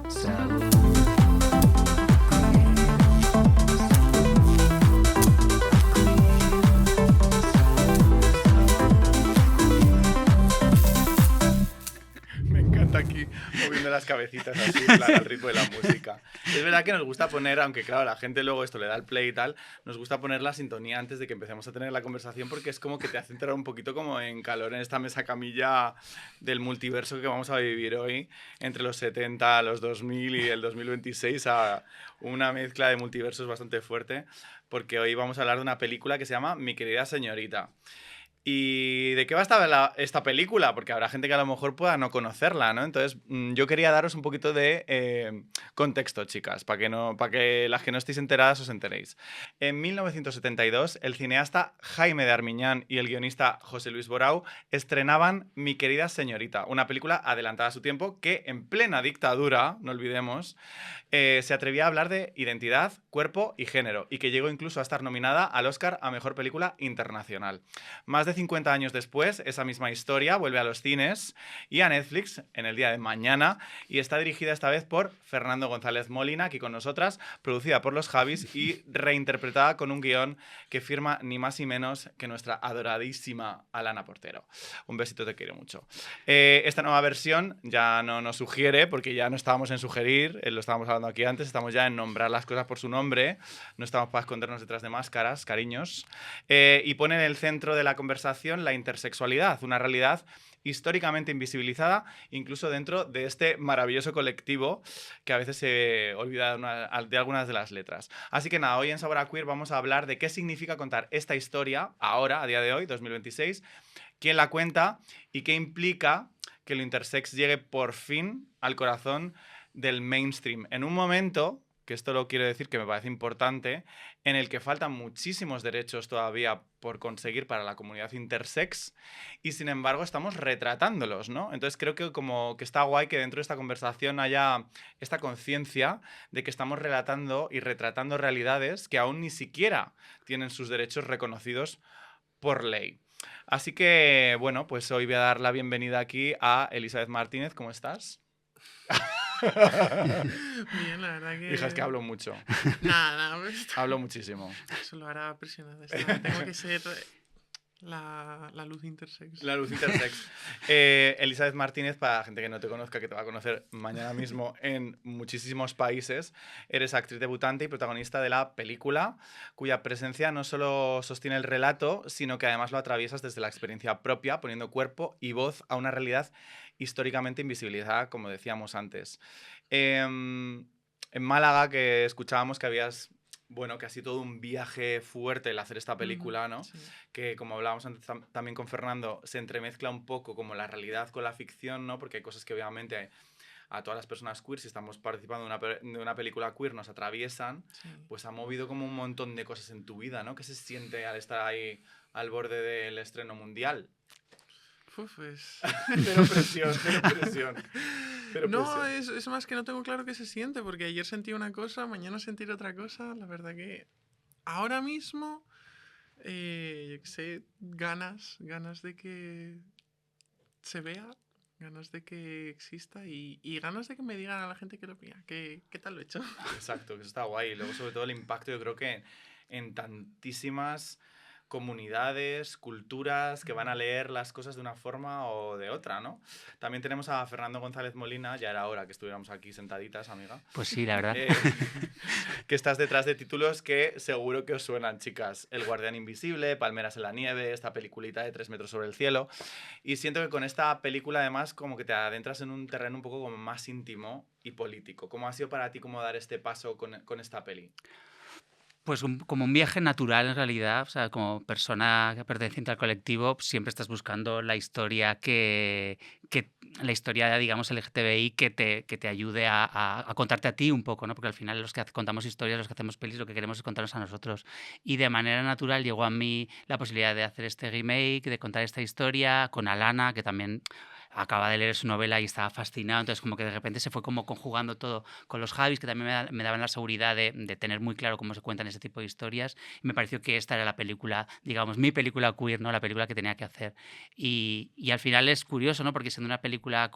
Me encanta aquí moviendo las cabecitas así, en plan, al ritmo de la música. Es verdad que nos gusta poner, aunque claro, la gente luego esto le da el play y tal, nos gusta poner la sintonía antes de que empecemos a tener la conversación porque es como que te hace entrar un poquito como en calor en esta mesa camilla del multiverso que vamos a vivir hoy, entre los 70, los 2000 y el 2026, a una mezcla de multiversos bastante fuerte, porque hoy vamos a hablar de una película que se llama Mi querida señorita. ¿Y de qué va a estar esta película? Porque habrá gente que a lo mejor pueda no conocerla, ¿no? Entonces, yo quería daros un poquito de contexto, chicas, para que las que no estéis enteradas os enteréis. En 1972, el cineasta Jaime de Armiñán y el guionista José Luis Borau estrenaban Mi querida señorita, una película adelantada a su tiempo que, en plena dictadura, no olvidemos, se atrevía a hablar de identidad, cuerpo y género, y que llegó incluso a estar nominada al Oscar a Mejor Película Internacional. Más de 50 años después, esa misma historia vuelve a los cines y a Netflix en el día de mañana, y está dirigida esta vez por Fernando González Molina, aquí con nosotras, producida por los Javis y reinterpretada con un guión que firma ni más ni menos que nuestra adoradísima Alana Portero. Un besito, te quiero mucho. Esta nueva versión ya no nos sugiere, porque ya no estábamos en sugerir, lo estábamos hablando aquí antes, estamos ya en nombrar las cosas por su nombre, no estamos para escondernos detrás de máscaras, cariños, y pone en el centro de la conversación la intersexualidad, una realidad históricamente invisibilizada, incluso dentro de este maravilloso colectivo que a veces se olvida de algunas de las letras. Así que nada, hoy en Sabor a Queer vamos a hablar de qué significa contar esta historia ahora, a día de hoy, 2026, quién la cuenta y qué implica que lo intersex llegue por fin al corazón del mainstream. En un momento, que esto lo quiero decir que me parece importante, en el que faltan muchísimos derechos todavía por conseguir para la comunidad intersex y sin embargo estamos retratándolos, ¿no? Entonces creo que como que está guay que dentro de esta conversación haya esta conciencia de que estamos relatando y retratando realidades que aún ni siquiera tienen sus derechos reconocidos por ley. Así que, bueno, pues hoy voy a dar la bienvenida aquí a Elizabeth Martínez. ¿Cómo estás? Bien, la verdad que... Hija, es que hablo mucho. Nada, pues... Hablo muchísimo. Eso lo hará presionado. Tengo que ser la luz intersex. La luz intersex. Elizabeth Martínez, para la gente que no te conozca, que te va a conocer mañana mismo en muchísimos países, eres actriz debutante y protagonista de la película, cuya presencia no solo sostiene el relato, sino que además lo atraviesas desde la experiencia propia, poniendo cuerpo y voz a una realidad históricamente invisibilizada, como decíamos antes. En Málaga, que escuchábamos que habías... Bueno, que ha sido todo un viaje fuerte el hacer esta película, ¿no? Sí. Que, como hablábamos antes también con Fernando, se entremezcla un poco como la realidad con la ficción, ¿no? Porque hay cosas que obviamente a todas las personas queer, si estamos participando de una película queer, nos atraviesan, Sí. pues ha movido como un montón de cosas en tu vida, ¿no? ¿Qué se siente al estar ahí al borde del estreno mundial? Pues... Pero presión, pero presión. No, es más que no tengo claro qué se siente, porque ayer sentí una cosa, mañana sentir otra cosa. La verdad que ahora mismo, yo qué sé, ganas de que se vea, ganas de que exista y ganas de que me digan a la gente que lo opina, ¿qué tal lo he hecho? Exacto, que eso está guay. Y luego, sobre todo, el impacto, yo creo que en tantísimas comunidades, culturas que van a leer las cosas de una forma o de otra, ¿no? También tenemos a Fernando González Molina, ya era hora que estuviéramos aquí sentaditas, amiga. Pues sí, la verdad. Que estás detrás de títulos que seguro que os suenan, chicas. El Guardián Invisible, Palmeras en la Nieve, esta peliculita de 3 metros sobre el cielo. Y siento que con esta película, además, como que te adentras en un terreno un poco como más íntimo y político. ¿Cómo ha sido para ti como dar este paso con esta peli? Pues como un viaje natural en realidad, o sea, como persona perteneciente al colectivo, siempre estás buscando la historia la historia, digamos, LGTBI que te ayude a contarte a ti un poco, ¿no? Porque al final los que contamos historias, los que hacemos pelis, lo que queremos es contarnos a nosotros. Y de manera natural llegó a mí la posibilidad de hacer este remake, de contar esta historia con Alana, que también acaba de leer su novela y estaba fascinado, entonces como que de repente se fue como conjugando todo con los Javis, que también me daban la seguridad de tener muy claro cómo se cuentan ese tipo de historias, y me pareció que esta era la película, digamos, mi película queer, ¿no? La película que tenía que hacer. Y al final es curioso, ¿no? Porque siendo una película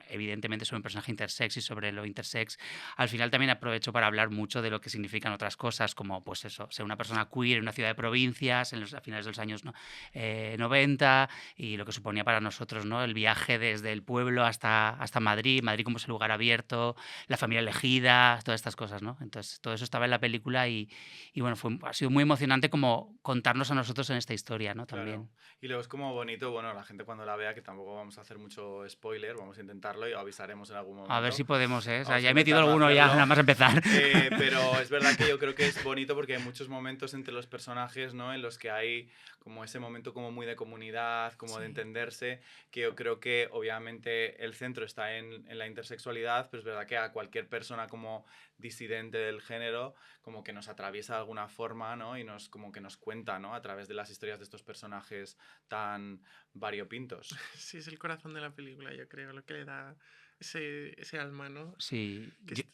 evidentemente sobre un personaje intersex y sobre lo intersex, al final también aprovecho para hablar mucho de lo que significan otras cosas, como pues eso, ser una persona queer en una ciudad de provincias a finales de los años 90, y lo que suponía para nosotros, ¿no? El viaje desde el pueblo hasta Madrid, Madrid como ese lugar abierto, la familia elegida, todas estas cosas, ¿no? Entonces todo eso estaba en la película y bueno, ha sido muy emocionante como contarnos a nosotros en esta historia, ¿no? También. Claro. Y luego es como bonito, bueno, la gente cuando la vea, que tampoco vamos a hacer mucho spoiler, vamos a intentarlo y avisaremos en algún momento. A ver si podemos, ¿eh? O sea, Vamos ya a he metido intentarlo alguno ya, hacerlo. nada más empezar. Pero es verdad que yo creo que es bonito porque hay muchos momentos entre los personajes, ¿no? En los que hay como ese momento como muy de comunidad, como de entenderse, que yo creo que obviamente el centro está en la intersexualidad, pero es verdad que a cualquier persona como disidente del género como que nos atraviesa de alguna forma, ¿no? Y como que nos cuenta, ¿no? A través de las historias de estos personajes tan variopintos. Sí, es el corazón de la película, yo creo, lo que le da ese alma, ¿no? Sí. Que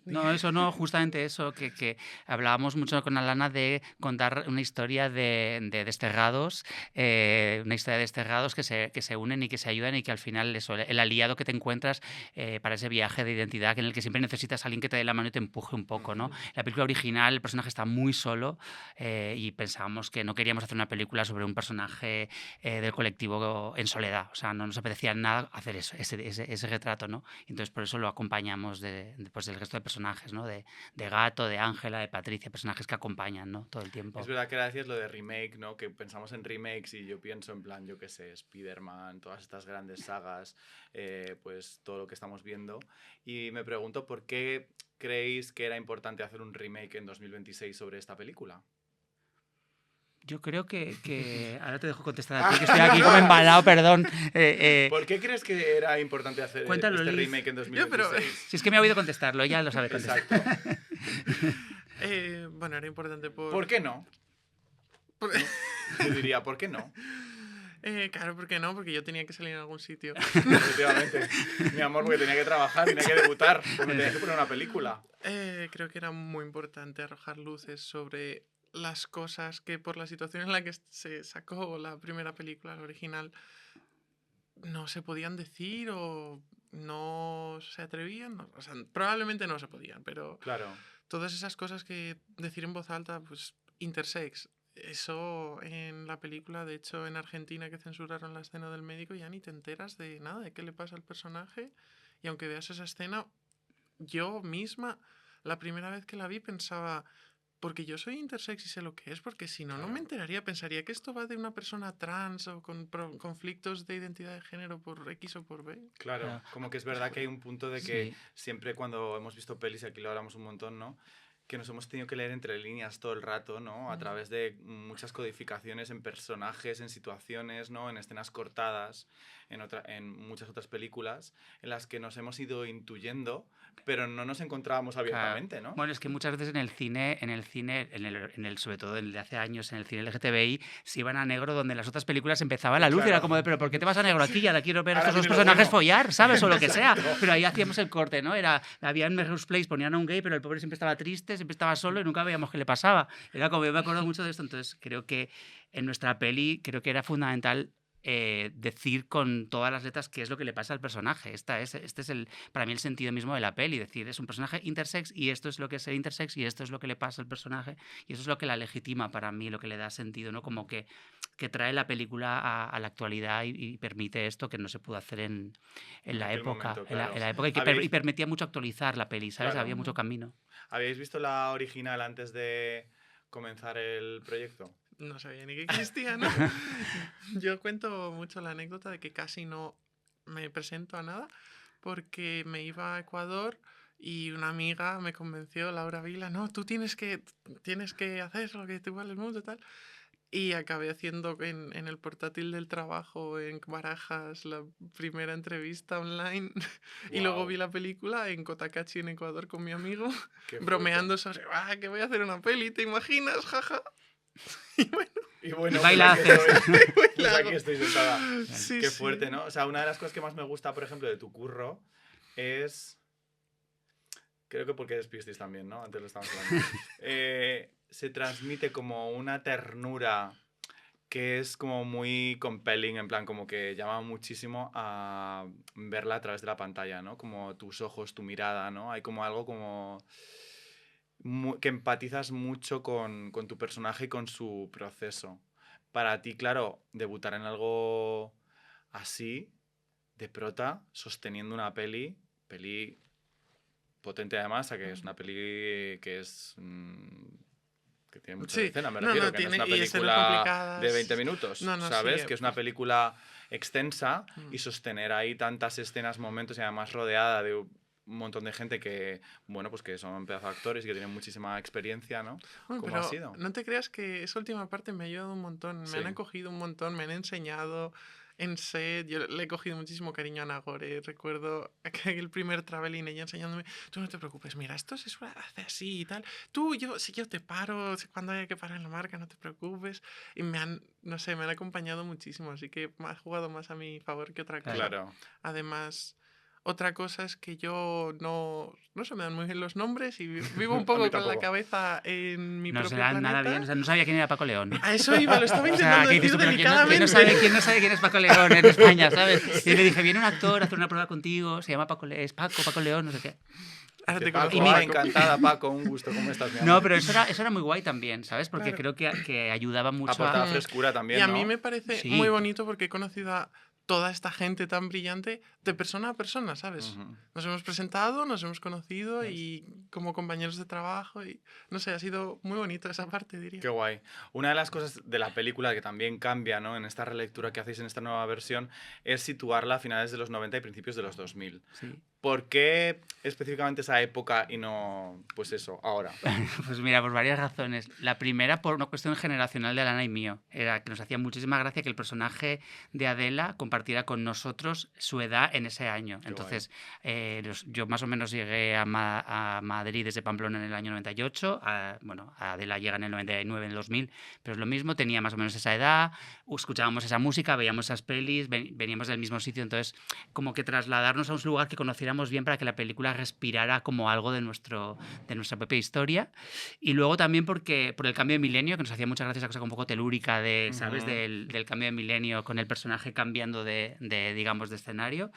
No, eso no, justamente eso, que hablábamos mucho con Alana de contar una historia de desterrados, una historia de desterrados que se unen y que se ayudan y que al final eso, el aliado que te encuentras para ese viaje de identidad en el que siempre necesitas a alguien que te dé la mano y te empuje un poco, ¿no? La película original, el personaje está muy solo y pensábamos que no queríamos hacer una película sobre un personaje del colectivo en soledad, o sea, no nos apetecía nada hacer eso, ese retrato, ¿no? Entonces por eso lo acompañamos pues, del resto de personajes, ¿no? De Gato, de Ángela, de Patricia, personajes que acompañan, ¿no? Todo el tiempo. Es verdad que ahora decías lo de remake, ¿no? Que pensamos en remakes y yo pienso en plan, yo qué sé, Spider-Man, todas estas grandes sagas, pues todo lo que estamos viendo. Y me pregunto por qué creéis que era importante hacer un remake en 2026 sobre esta película. Yo creo que... Ahora te dejo contestar a ti, que estoy aquí como embalado, perdón. ¿Por qué crees que era importante hacer Cuéntalo, este Liz. remake en 2026? Si es que me ha oído contestarlo, ya lo sabe contestar. Exacto. Bueno, era importante ¿Por qué no? Yo diría, ¿por qué no? Claro, ¿por qué no? Porque yo tenía que salir en algún sitio. Efectivamente. Mi amor, porque tenía que trabajar, tenía que debutar, me tenía que poner una película. Creo que era muy importante arrojar luces sobre las cosas que por la situación en la que se sacó la primera película, la original, no se podían decir o no se atrevían. O sea, probablemente no se podían, pero Claro. todas esas cosas que decir en voz alta, pues intersex. Eso en la película, de hecho en Argentina que censuraron la escena del médico, ya ni te enteras de nada, de qué le pasa al personaje. Y aunque veas esa escena, yo misma, la primera vez que la vi pensaba, porque yo soy intersex y sé lo que es, porque si no, no me enteraría, pensaría que esto va de una persona trans o con conflictos de identidad de género por X o por B. Claro, como que es verdad que hay un punto de que Sí. siempre cuando hemos visto pelis, y aquí lo hablamos un montón, ¿no? Que nos hemos tenido que leer entre líneas todo el rato, ¿no? A través de muchas codificaciones en personajes, en situaciones, ¿no? En escenas cortadas, en muchas otras películas, en las que nos hemos ido intuyendo, pero no nos encontrábamos abiertamente, ¿no? Bueno, es que muchas veces en el cine, sobre todo en el de hace años, en el cine LGTBI, se iban a negro donde en las otras películas empezaba la luz y era como de, pero ¿por qué te vas a negro aquí? Ya la quiero ver a Ahora estos dos viene lo personajes bueno. follar, ¿sabes? O lo que sea. Pero ahí hacíamos el corte, ¿no? Había en Melrose Place, ponían a un gay, pero el pobre siempre estaba triste, siempre estaba solo y nunca veíamos qué le pasaba. Era como, yo me acuerdo mucho de esto, entonces creo que en nuestra peli, creo que era fundamental decir con todas las letras qué es lo que le pasa al personaje. Este es para mí el sentido mismo de la peli, decir, es un personaje intersex y esto es lo que es ser intersex y esto es lo que le pasa al personaje y eso es lo que la legitima para mí, lo que le da sentido, ¿no? Como que trae la película a la actualidad y permite esto que no se pudo hacer en la época, momento, claro. en la época y permitía mucho actualizar la peli, ¿sabes? Claro. Había mucho camino. ¿Habéis visto la original antes de comenzar el proyecto? No sabía ni que existía, ¿no? Yo cuento mucho la anécdota de que casi no me presento a nada porque me iba a Ecuador y una amiga me convenció, Laura Vila, no, tú tienes que hacer lo que te vale el mundo y tal. Y acabé haciendo en el portátil del trabajo en Barajas la primera entrevista online y luego Guau. vi la película en Cotacachi en Ecuador con mi amigo Qué bromeando sobre, que voy a hacer una peli, ¿te imaginas? Jaja. Y bueno, Y bueno, baila, pues aquí haces. estoy, pues aquí estoy sentada. Sí, Qué sí. fuerte, ¿no? O sea, una de las cosas que más me gusta, por ejemplo, de tu curro es... Creo que porque eres Piscis también, ¿no? Antes lo estábamos hablando. Se transmite como una ternura que es como muy compelling, en plan, como que llama muchísimo a verla a través de la pantalla, ¿no? Como tus ojos, tu mirada, ¿no? Hay como algo como que empatizas mucho con tu personaje y con su proceso. Para ti, claro, debutar en algo así, de prota, sosteniendo una peli potente además, a que es una peli que es... que tiene muchas Sí, escenas, me no, refiero, no, que no es tiene una y escenas película de 20 complicadas. minutos, No, no, sí. ¿sabes? Que es una película extensa y Mm. sostener ahí tantas escenas, momentos y además rodeada de un montón de gente que, bueno, pues que son pedazos de actores y que tienen muchísima experiencia, ¿no? Bueno, ¿Cómo ha pero sido? no te creas que esa última parte me ha ayudado un montón. Me han Sí. acogido un montón, me han enseñado en set. Yo le he cogido muchísimo cariño a Nagore. Recuerdo que el primer traveling ella enseñándome, tú no te preocupes, mira, esto se suele hacer así y tal. Si yo te paro, cuando haya que parar en la marca, no te preocupes. Y no sé, me han acompañado muchísimo, así que me ha jugado más a mi favor que otra cosa. Claro. Además, otra cosa es que yo no se me dan muy bien los nombres y vivo un A mí poco con la tampoco. cabeza en mi No se propio dan nada planeta. bien. O sea, no sabía quién era Paco León. A eso iba, lo estaba O sea, intentando ¿qué dices decir tú? Pero delicadamente. ¿quién no sabe quién es Paco León en España, sabes? Y le dije, viene un actor a hacer una prueba contigo, se llama Paco, es Paco León, no sé qué. Ahora Dice, te Paco, conozco, Paco. encantada, Paco, un gusto, ¿cómo estás, mi amor? No, pero eso era muy guay también, ¿sabes? Porque Claro. creo que ayudaba mucho Aportaba a... frescura Y también, a ¿no? mí me parece Sí. muy bonito porque he conocido a toda esta gente tan brillante de persona a persona, ¿sabes? Ujú. Nos hemos presentado, nos hemos conocido y como compañeros de trabajo y no sé, ha sido muy bonito esa parte, diría. Qué guay. Una de las cosas de la película que también cambia, ¿no? En esta relectura que hacéis en esta nueva versión es situarla a finales de los 90 y principios de los 2000. Sí. ¿Por qué específicamente esa época y no, pues eso, ahora? Pues mira, por varias razones. La primera, por una cuestión generacional de Alana y mío. Era que nos hacía muchísima gracia que el personaje de Adela compartiera con nosotros su edad en ese año. Qué Entonces, yo más o menos llegué a Madrid desde Pamplona en el año 98. Bueno, Adela llega en el 99, en el 2000, pero es lo mismo, tenía más o menos esa edad, escuchábamos esa música, veíamos esas pelis, veníamos del mismo sitio, entonces como que trasladarnos a un lugar que conociéramos bien para que la película respirara como algo de nuestra propia historia. Y luego también por el cambio de milenio, que nos hacía mucha gracia esa cosa un poco telúrica de, ¿sabes? Del cambio de milenio con el personaje cambiando digamos, de escenario.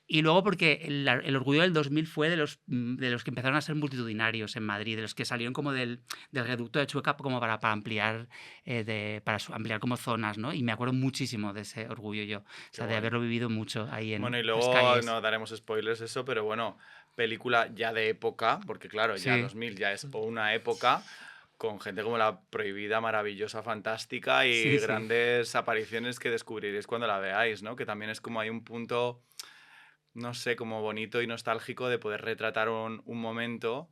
Y luego porque el orgullo del 2000 fue de los que empezaron a ser multitudinarios en Madrid, de los que salieron como del reducto de Chueca como para ampliar, ampliar como zonas, ¿no? Y me acuerdo muchísimo de ese orgullo yo, o sea, de guay. haberlo vivido mucho ahí en Bueno, y las luego calles. no daremos spoilers eso, pero bueno, película ya de época, porque claro, ya Sí. 2000 ya es una época con gente como La Prohibida, maravillosa, fantástica y Sí, sí. grandes apariciones que descubriréis cuando la veáis, ¿no? Que también es como hay un punto, no sé, como bonito y nostálgico de poder retratar un momento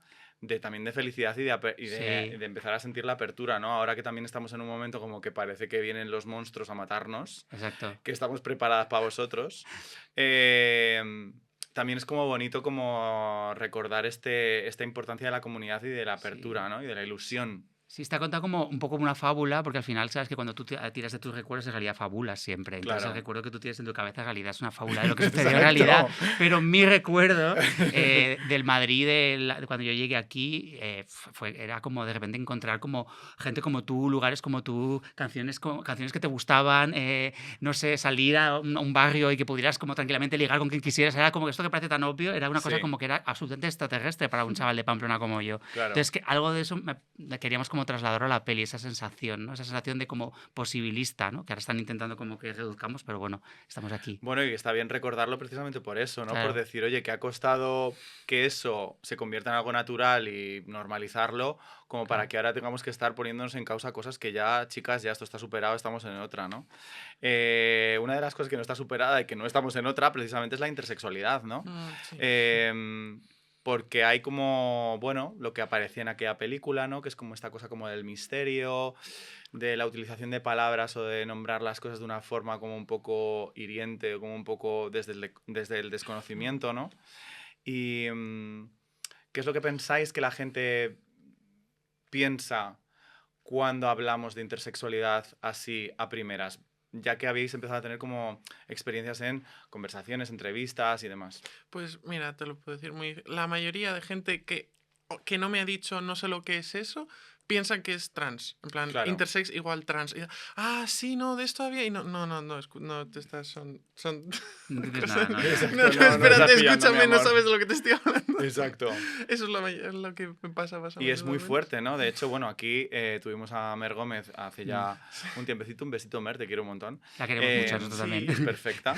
también de felicidad y Sí. de empezar a sentir la apertura, ¿no? Ahora que también estamos en un momento como que parece que vienen los monstruos a matarnos, Exacto. que estamos preparadas para vosotros. También es como bonito como recordar esta importancia de la comunidad y de la apertura, Sí. ¿no? Y de la ilusión. Sí, está contado como un poco como una fábula, porque al final sabes que cuando tú tiras de tus recuerdos, en realidad fabulas siempre. Entonces Claro. el recuerdo que tú tienes en tu cabeza, en realidad es una fábula de lo que sucedió en Exacto. realidad. Pero mi recuerdo del Madrid, de cuando yo llegué aquí, era como de repente encontrar como gente como tú, lugares como tú, canciones que te gustaban, no sé, salir a un barrio y que pudieras como tranquilamente ligar con quien quisieras. Era como que esto que parece tan obvio, era una cosa Sí. como que era absolutamente extraterrestre para un chaval de Pamplona como yo. Claro. Entonces, que algo de eso queríamos como trasladar a la peli, esa sensación, ¿no? Esa sensación de como posibilista, ¿no? Que ahora están intentando como que reduzcamos, pero bueno, estamos aquí. Bueno, y está bien recordarlo precisamente por eso, ¿no? Claro. Por decir, oye, que ha costado que eso se convierta en algo natural y normalizarlo, como para Claro. que ahora tengamos que estar poniéndonos en causa cosas que ya, chicas, ya esto está superado, estamos en otra, ¿no? Una de las cosas que no está superada y que no estamos en otra, precisamente, es la intersexualidad, ¿no? Sí. Porque hay como, bueno, lo que aparecía en aquella película, ¿no? Que es como esta cosa como del misterio, de la utilización de palabras o de nombrar las cosas de una forma como un poco hiriente o como un poco desde el desconocimiento, ¿no? Y ¿qué es lo que pensáis que la gente piensa cuando hablamos de intersexualidad así a primeras? Ya que habéis empezado a tener como experiencias en conversaciones, entrevistas y demás. Pues mira, te lo puedo decir muy... La mayoría de gente que no me ha dicho no sé lo que es eso, piensan que es trans. En plan, Claro. intersex igual trans. Sí, no, de esto había... Y no, no, te estás... Son No entiendes cosas... nada, ¿no? Exacto, No, no estás espérate, pillando, escúchame, mi no amor. sabes de lo que te estoy hablando. Exacto. Eso es lo que me pasa más o Y es menos, muy al menos. fuerte, ¿no? De hecho, bueno, aquí tuvimos a Mer Gómez hace ya un tiempecito. Un besito, Mer, te quiero un montón. La queremos mucho, nosotros sí. también. Es perfecta.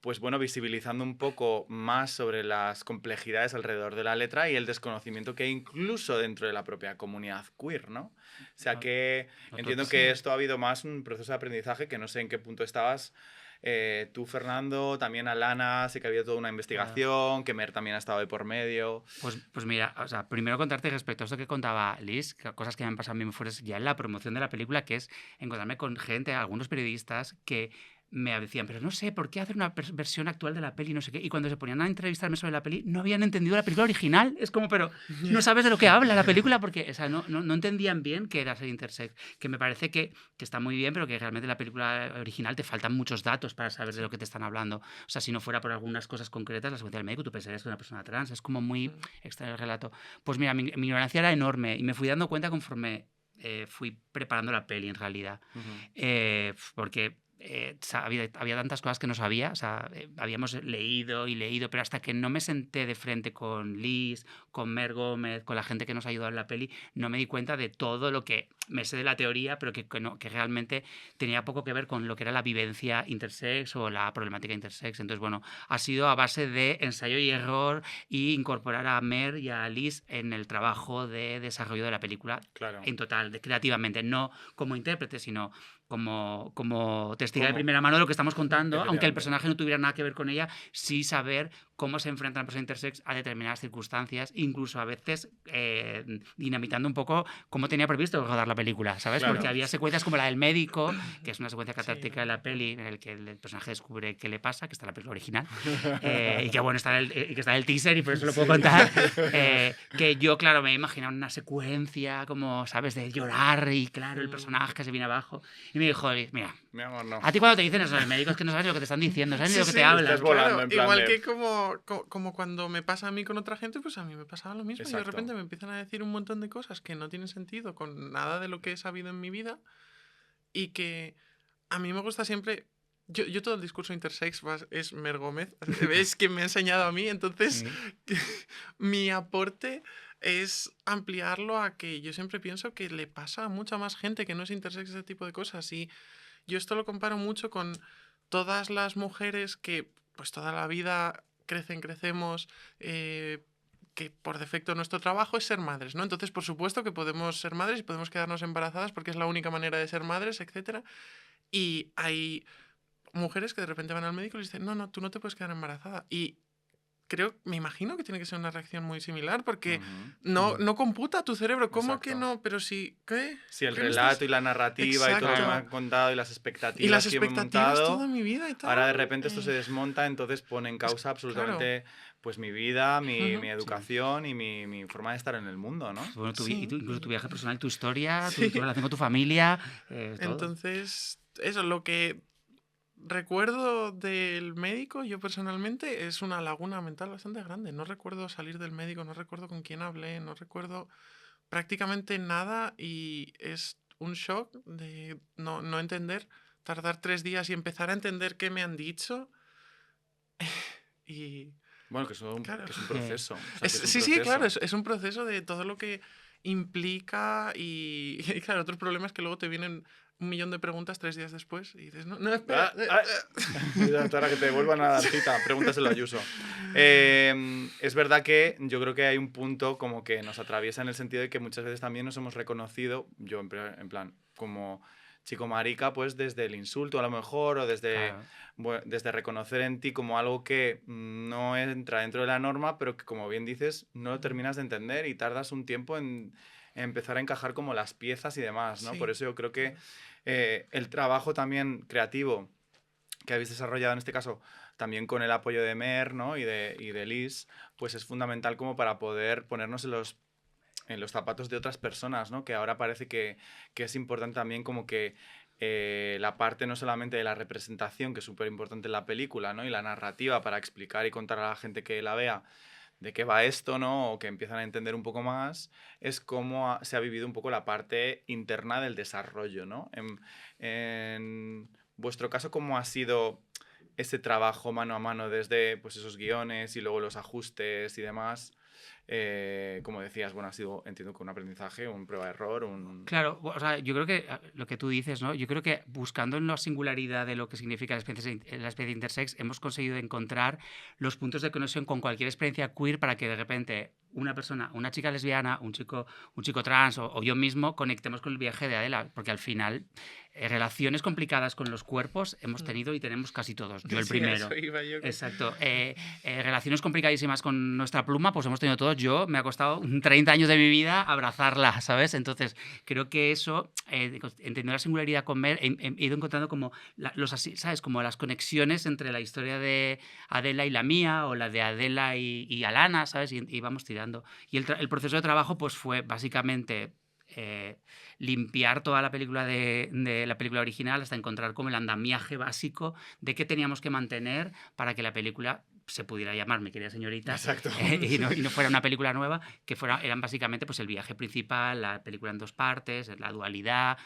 Pues bueno, visibilizando un poco más sobre las complejidades alrededor de la letra y el desconocimiento que hay incluso dentro de la propia comunidad queer, ¿no? O sea que entiendo que esto ha habido más un proceso de aprendizaje, que no sé en qué punto estabas. Tú, Fernando, también Alana, sé que ha habido toda una investigación, que Mer también ha estado ahí por medio. Pues mira, o sea, primero contarte respecto a esto que contaba Liz, cosas que me han pasado a mí muy fuertes ya en la promoción de la película, que es encontrarme con gente, algunos periodistas que me decían, pero no sé, ¿por qué hacer una versión actual de la peli? No sé qué. Y cuando se ponían a entrevistarme sobre la peli, no habían entendido la película original. Es como, pero no sabes de lo que habla la película, porque o sea, no entendían bien qué era ser intersex. Que me parece que está muy bien, pero que realmente la película original te faltan muchos datos para saber de lo que te están hablando. O sea, si no fuera por algunas cosas concretas, la secuencia del médico, tú pensarías que es una persona trans. Es como muy extraño el relato. Pues mira, mi ignorancia era enorme y me fui dando cuenta conforme fui preparando la peli, en realidad. Porque había tantas cosas que no sabía, o sea, habíamos leído y leído, pero hasta que no me senté de frente con Liz, con Mer Gómez, con la gente que nos ha ayudado en la peli, no me di cuenta de todo lo que me sé de la teoría, pero que realmente tenía poco que ver con lo que era la vivencia intersex o la problemática intersex. Entonces, bueno, ha sido a base de ensayo y error y incorporar a Mer y a Liz en el trabajo de desarrollo de la película, Claro. en total, creativamente, no como intérprete, sino como testiga de primera mano de lo que estamos contando, aunque el personaje no tuviera nada que ver con ella, sí saber cómo se enfrenta una persona intersex a determinadas circunstancias, incluso a veces dinamitando un poco cómo tenía previsto rodar la película, ¿sabes? Claro. Porque había secuencias como la del médico, que es una secuencia catártica de la peli en el que el personaje descubre qué le pasa, que está en la película original, y que bueno, está que está en el teaser y por eso lo puedo contar, que yo, claro, me he imaginado una secuencia como, ¿sabes?, de llorar y, claro, el personaje se viene abajo. Y me dijo, mira, mi amor, no. a ti cuando te dicen eso, el médico es que no sabes lo que te están diciendo, sabes ni lo que te hablan. Estás volando, en plan igual de... que como cuando me pasa a mí con otra gente, pues a mí me pasaba lo mismo. Exacto. Y de repente me empiezan a decir un montón de cosas que no tienen sentido con nada de lo que he sabido en mi vida y que a mí me gusta siempre... Yo todo el discurso intersex es Mer Gómez, es quien me ha enseñado a mí, entonces mi aporte es ampliarlo a que yo siempre pienso que le pasa a mucha más gente que no es intersex ese tipo de cosas. Y yo esto lo comparo mucho con todas las mujeres que pues toda la vida crecemos, que por defecto nuestro trabajo es ser madres, ¿no? Entonces, por supuesto que podemos ser madres y podemos quedarnos embarazadas porque es la única manera de ser madres, etc. Y hay mujeres que de repente van al médico y les dicen, no, tú no te puedes quedar embarazada. Y me imagino que tiene que ser una reacción muy similar porque no computa tu cerebro. ¿Cómo que no? Pero sí, ¿qué? Sí, el ¿Qué relato y la narrativa y todo lo que me han contado y las expectativas que me he montado. toda mi vida y tal. Ahora de repente esto se desmonta, entonces pone en causa absolutamente pues mi vida, mi educación y mi forma de estar en el mundo, ¿no? Bueno, incluso tu viaje personal, tu historia, tu relación con tu familia, todo. Entonces, eso, lo que recuerdo del médico, yo personalmente, es una laguna mental bastante grande. No recuerdo salir del médico, no recuerdo con quién hablé, no recuerdo prácticamente nada y es un shock de no entender, tardar 3 días y empezar a entender qué me han dicho. Y... Bueno, que es un proceso. O sea, sí, claro, es un proceso de todo lo que implica y claro, otro problema es que luego te vienen 1.000.000 de preguntas 3 días después y dices, no, espera. Ahora que te vuelvan a dar cita, pregúntaselo a Ayuso. Es verdad que yo creo que hay un punto como que nos atraviesa en el sentido de que muchas veces también nos hemos reconocido, yo en plan, como chico marica, pues desde el insulto a lo mejor o desde reconocer en ti como algo que no entra dentro de la norma, pero que, como bien dices, no lo terminas de entender y tardas un tiempo en empezar a encajar como las piezas y demás, ¿no? Sí. Por eso yo creo que el trabajo también creativo que habéis desarrollado en este caso, también con el apoyo de Mer, ¿no? y de Liz, pues es fundamental como para poder ponernos en los zapatos de otras personas, ¿no? Que ahora parece que es importante también como que la parte no solamente de la representación, que es súper importante en la película, ¿no? Y la narrativa para explicar y contar a la gente que la vea de qué va esto, ¿no? O que empiezan a entender un poco más, es cómo se ha vivido un poco la parte interna del desarrollo, ¿no? En vuestro caso, ¿cómo ha sido ese trabajo mano a mano desde pues, esos guiones y luego los ajustes y demás? Como decías, bueno, ha sido, entiendo que un aprendizaje, un prueba-error, un... Claro, o sea, yo creo que lo que tú dices, ¿no? Yo creo que buscando en la singularidad de lo que significa la experiencia intersex, hemos conseguido encontrar los puntos de conexión con cualquier experiencia queer para que de repente una persona, una chica lesbiana, un chico trans o yo mismo conectemos con el viaje de Adela, porque al final relaciones complicadas con los cuerpos hemos tenido y tenemos casi todos. Yo el primero. Eso iba yo. Exacto. Relaciones complicadísimas con nuestra pluma, pues hemos tenido todos. Yo me ha costado 30 años de mi vida abrazarla, ¿sabes? Entonces, creo que eso, entendiendo la singularidad con Mer, he ido encontrando como, ¿sabes? Como las conexiones entre la historia de Adela y la mía, o la de Adela y Alana, ¿sabes? Y vamos tirando. Y el proceso de trabajo, pues fue básicamente... limpiar toda la película de la película original hasta encontrar como el andamiaje básico de qué teníamos que mantener para que la película se pudiera llamar Mi querida señorita. Exacto. Y no fuera una película nueva, que eran básicamente pues, el viaje principal, la película en 2 partes, la dualidad,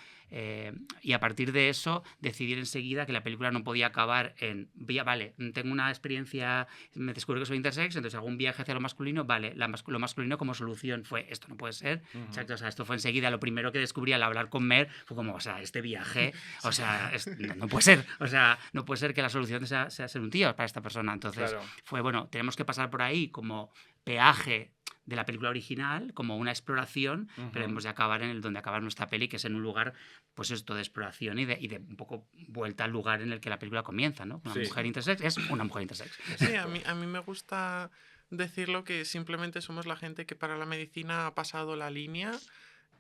y a partir de eso decidir enseguida que la película no podía acabar en, vale, tengo una experiencia, me descubro que soy intersex, entonces hago un viaje hacia lo masculino, vale, lo masculino como solución fue, esto no puede ser, exacto, o sea, esto fue enseguida, lo primero que descubrí al hablar con Mer fue como, o sea, este viaje, o sea, no puede ser, o sea, no puede ser que la solución sea ser un tío para esta persona, entonces Claro. fue, bueno, tenemos que pasar por ahí como peaje de la película original, como una exploración, pero hemos de acabar en el donde acaba nuestra peli, que es en un lugar, pues esto, de exploración y de un poco vuelta al lugar en el que la película comienza, ¿no? Una mujer intersex es una mujer intersex. Sí, a mí me gusta decirlo que simplemente somos la gente que para la medicina ha pasado la línea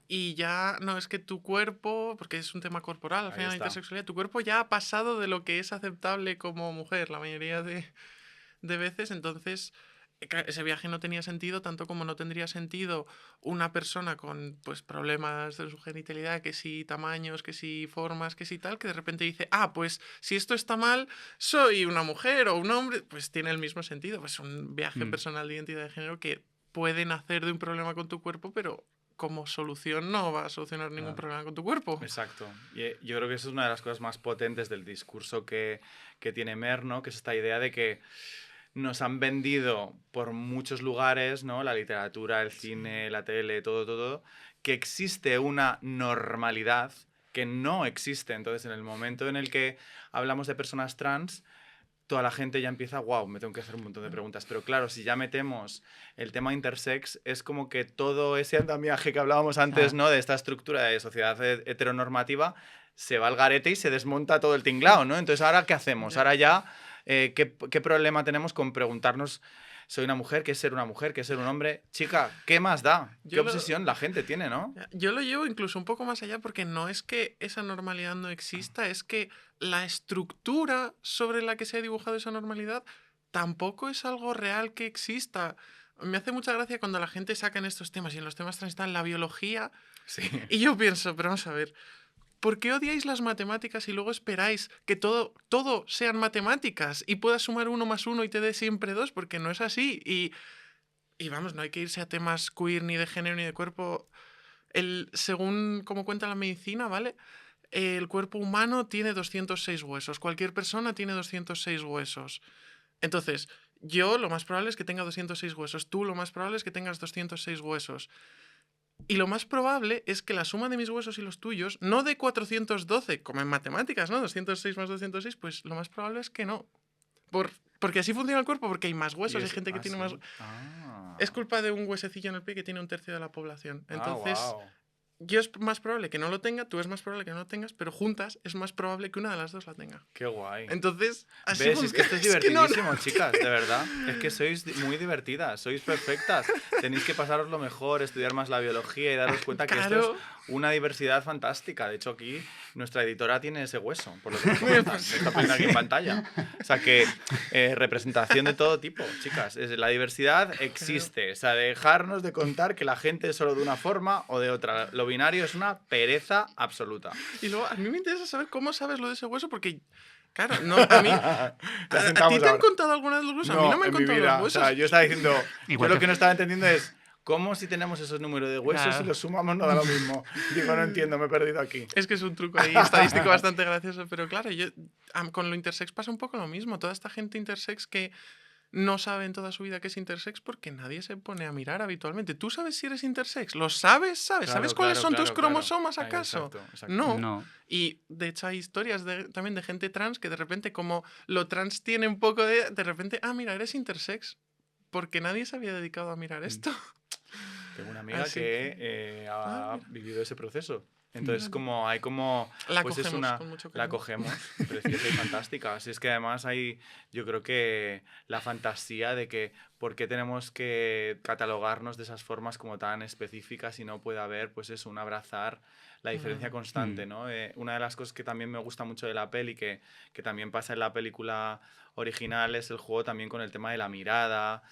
y ya no es que tu cuerpo, porque es un tema corporal, al Ahí final la está. intersexualidad, tu cuerpo ya ha pasado de lo que es aceptable como mujer la mayoría de veces, entonces ese viaje no tenía sentido, tanto como no tendría sentido una persona con pues problemas de su genitalidad, que si tamaños, que si formas, que si tal, que de repente dice, pues si esto está mal, soy una mujer o un hombre, pues tiene el mismo sentido, pues un viaje personal de identidad de género que puede nacer de un problema con tu cuerpo, pero como solución no va a solucionar ningún problema con tu cuerpo. Exacto. Y yo creo que eso es una de las cosas más potentes del discurso que tiene Mer, ¿no? Que es esta idea de que nos han vendido por muchos lugares, ¿no? La literatura, el cine, la tele, todo, que existe una normalidad que no existe. Entonces, en el momento en el que hablamos de personas trans, toda la gente ya empieza, wow, me tengo que hacer un montón de preguntas. Pero claro, si ya metemos el tema intersex, es como que todo ese andamiaje que hablábamos antes, ¿no? De esta estructura de sociedad heteronormativa, se va al garete y se desmonta todo el tinglao, ¿no? Entonces, ¿ahora qué hacemos? Ahora ya, ¿qué problema tenemos con preguntarnos, soy una mujer, qué es ser una mujer, qué es ser un hombre? Chica, ¿qué más da? ¿Qué obsesión la gente tiene, no? Yo lo llevo incluso un poco más allá porque no es que esa normalidad no exista, es que la estructura sobre la que se ha dibujado esa normalidad tampoco es algo real que exista. Me hace mucha gracia cuando la gente saca en estos temas y en los temas trans están la biología. Sí. Y yo pienso, pero vamos a ver, ¿por qué odiáis las matemáticas y luego esperáis que todo sean matemáticas y puedas sumar 1 más 1 y te dé siempre 2? Porque no es así. Y vamos, no hay que irse a temas queer ni de género ni de cuerpo. Según como cuenta la medicina, ¿vale? El cuerpo humano tiene 206 huesos. Cualquier persona tiene 206 huesos. Entonces, yo lo más probable es que tenga 206 huesos. Tú lo más probable es que tengas 206 huesos. Y lo más probable es que la suma de mis huesos y los tuyos no dé 412, como en matemáticas, ¿no? 206 más 206, pues lo más probable es que no. Porque así funciona el cuerpo, porque hay más huesos, hay gente que tiene más... Es culpa de un huesecillo en el pie que tiene 1/3 de la población. Entonces, wow. yo es más probable que no lo tenga, tú es más probable que no lo tengas, pero juntas es más probable que una de las dos la tenga. Qué guay. Entonces, así ¿Ves? Es que esto es funciona. Es que no- divertidísimo, chicas, de verdad. Es que sois muy divertidas, sois perfectas. Tenéis que pasaros lo mejor, estudiar más la biología y daros cuenta que esto Claro. es una diversidad fantástica. De hecho, aquí nuestra editora tiene ese hueso, por lo que nos comentan. Me está poniendo aquí en pantalla. O sea que representación de todo tipo, chicas. La diversidad existe. O sea, dejarnos de contar que la gente es solo de una forma o de otra. Lo binario es una pereza absoluta. Y luego, a mí me interesa saber cómo sabes lo de ese hueso, porque, claro, no, a mí... ¿A ti sentamos te han ahora. contado alguna de los huesos? A mí no me han en mi contado vida. los huesos. O sea, yo estaba diciendo, yo Igual lo te- que no estaba entendiendo es cómo si tenemos esos números de huesos Claro. y los sumamos no da lo mismo. Digo, no entiendo, me he perdido aquí. Es que es un truco ahí estadístico bastante gracioso, pero claro, con lo intersex pasa un poco lo mismo. Toda esta gente intersex que no sabe en toda su vida que es intersex porque nadie se pone a mirar habitualmente. ¿Tú sabes si eres intersex? ¿Lo sabes? ¿Sabes? Claro, ¿Sabes cuáles claro, son tus claro, claro. cromosomas Ay, acaso? exacto, exacto. No. No. Y de hecho hay historias también de gente trans que de repente, como lo trans tiene un poco de repente, mira, eres intersex. Porque nadie se había dedicado a mirar esto. Tengo una amiga Así que ha Ah. vivido ese proceso. Entonces, Mira. hay como... La pues cogemos es una... con mucho La cariño. cogemos, preciosa y fantástica. Así es que además hay, yo creo que la fantasía de que por qué tenemos que catalogarnos de esas formas como tan específicas y no puede haber, pues eso, un abrazar la diferencia constante, ¿no? Una de las cosas que también me gusta mucho de la peli, que también pasa en la película original, es el juego también con el tema de la mirada,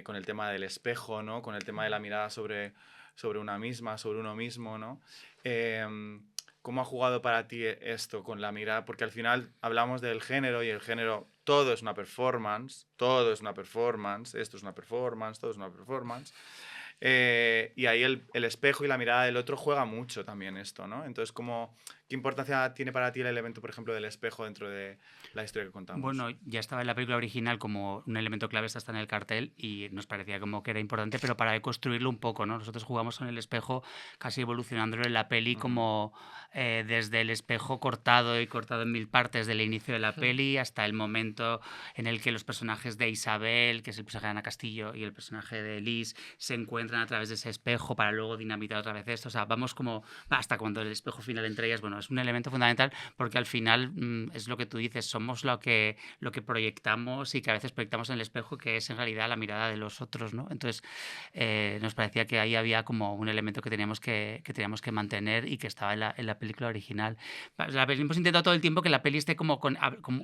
con el tema del espejo, ¿no? Con el tema de la mirada sobre una misma, sobre uno mismo, ¿no? ¿Cómo ha jugado para ti esto con la mirada? Porque al final hablamos del género y el género, todo es una performance, todo es una performance, esto es una performance, todo es una performance. Y ahí el espejo y la mirada del otro juega mucho también esto, ¿no? Entonces, ¿qué importancia tiene para ti el elemento, por ejemplo, del espejo dentro de la historia que contamos? Bueno, ya estaba en la película original como un elemento clave, está en el cartel y nos parecía como que era importante, pero para construirlo un poco, ¿no? Nosotros jugamos con el espejo casi evolucionándolo en la peli como desde el espejo cortado en 1000 partes del inicio de la peli hasta el momento en el que los personajes de Isabel, que es el personaje de Ana Castillo, y el personaje de Liz se encuentran a través de ese espejo para luego dinamitar otra vez esto. O sea, vamos como hasta cuando el espejo final entre ellas, bueno, es un elemento fundamental porque al final es lo que tú dices, somos lo que proyectamos y que a veces proyectamos en el espejo, que es en realidad la mirada de los otros, ¿no? Entonces nos parecía que ahí había como un elemento que teníamos que mantener y que estaba en la película original. Hemos intentado todo el tiempo que la peli esté como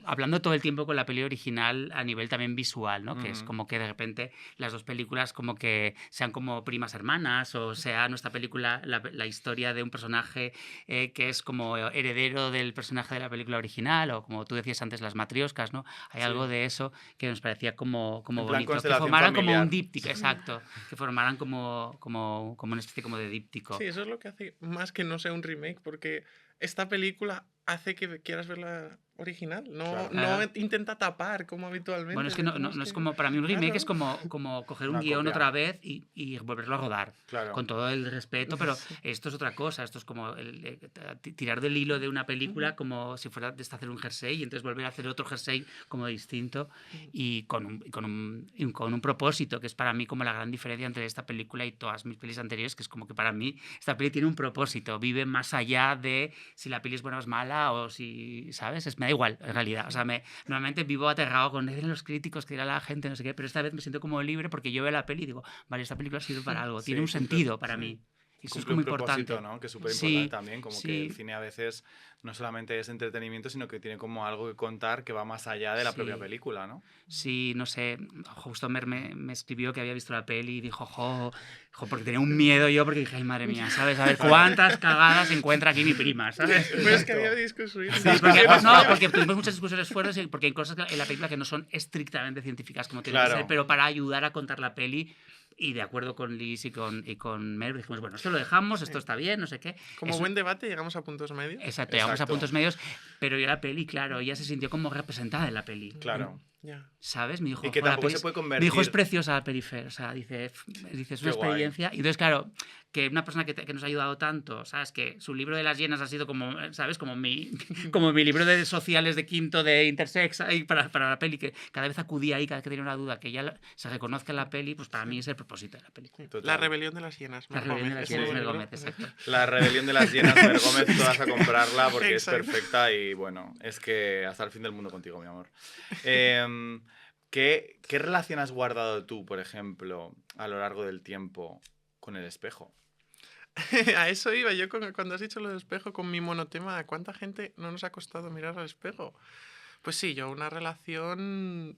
hablando todo el tiempo con la peli original a nivel también visual, ¿no? Que es como que de repente las dos películas como que sean como primas hermanas, o sea nuestra película la historia de un personaje que es como heredero del personaje de la película original, o como tú decías antes, las matrioscas, ¿no? Hay algo de eso que nos parecía como plan bonito, que constelación formaran como familiar. un díptico, exacto, que formaran como una especie como de díptico. Sí, eso es lo que hace más que no sea un remake, porque esta película hace que quieras ver la original. No, Claro. no intenta tapar como habitualmente. Bueno, es que no es como, para mí un remake Claro. es como coger un Una guión copia. otra vez y volverlo a rodar. Claro. Con todo el respeto, pero esto es otra cosa. Esto es como tirar del hilo de una película como si fuera de hacer un jersey y entonces volver a hacer otro jersey como distinto y con un propósito, que es para mí como la gran diferencia entre esta película y todas mis pelis anteriores, que es como que para mí esta peli tiene un propósito, vive más allá de si la peli es buena o es mala o si, ¿sabes? Me da igual, en realidad. O sea, normalmente vivo aterrado con los críticos, que dirá la gente, no sé qué, pero esta vez me siento como libre porque yo veo la peli y digo, vale, esta película sirve para algo, tiene un sentido para mí. Y eso es Cumple como un propósito, importante. ¿no? Que es súper importante Sí, también, como sí. que el cine a veces no solamente es entretenimiento, sino que tiene como algo que contar que va más allá de la propia Sí. película, ¿no? Sí, no sé, justo me escribió que había visto la peli y dijo, porque tenía un miedo yo, porque dije, ay, madre mía, ¿sabes? A ver cuántas cagadas encuentra aquí mi prima, ¿sabes? Pero es que había discusiones. Sí, porque tuvimos muchas discusiones fuertes y porque hay cosas en la película que no son estrictamente científicas como tienen que Claro. ser, pero para ayudar a contar la peli. Y de acuerdo con Liz y con Mel dijimos, bueno, esto lo dejamos, esto está bien, no sé qué. Como buen debate llegamos a puntos medios. Exacto, llegamos a Exacto. puntos medios, pero ya la peli, claro, ella se sintió como representada en la peli. Claro. Ya. ¿Sabes? Me dijo, Y que "Jo, la tampoco peli se es-". puede Me dijo, es convertir. preciosa la Perifer. O sea, dice, es Qué una guay. experiencia. Y entonces, claro, que una persona que nos ha ayudado tanto, ¿sabes? Que su libro de las llenas ha sido como, ¿sabes? Como mi libro de sociales de quinto de Intersex ahí para la peli, que cada vez acudía ahí, cada vez que tenía una duda, que ya se reconozca en la peli, pues para Sí. mí es el propósito de la peli. Sí. La Total. rebelión de las hienas, La Mer rebelión de Gómez. las Es llenas, un Sí. Mer libro. Gómez, exacto. La rebelión de las hienas, Mer Gómez, todas a comprarla porque es Exacto. perfecta y bueno, es que hasta el fin del mundo contigo, mi amor. Em, ¿qué relación has guardado tú, por ejemplo, a lo largo del tiempo con el espejo? A eso iba yo cuando has dicho lo del espejo con mi monotema. ¿A cuánta gente no nos ha costado mirar al espejo? Pues sí, yo una relación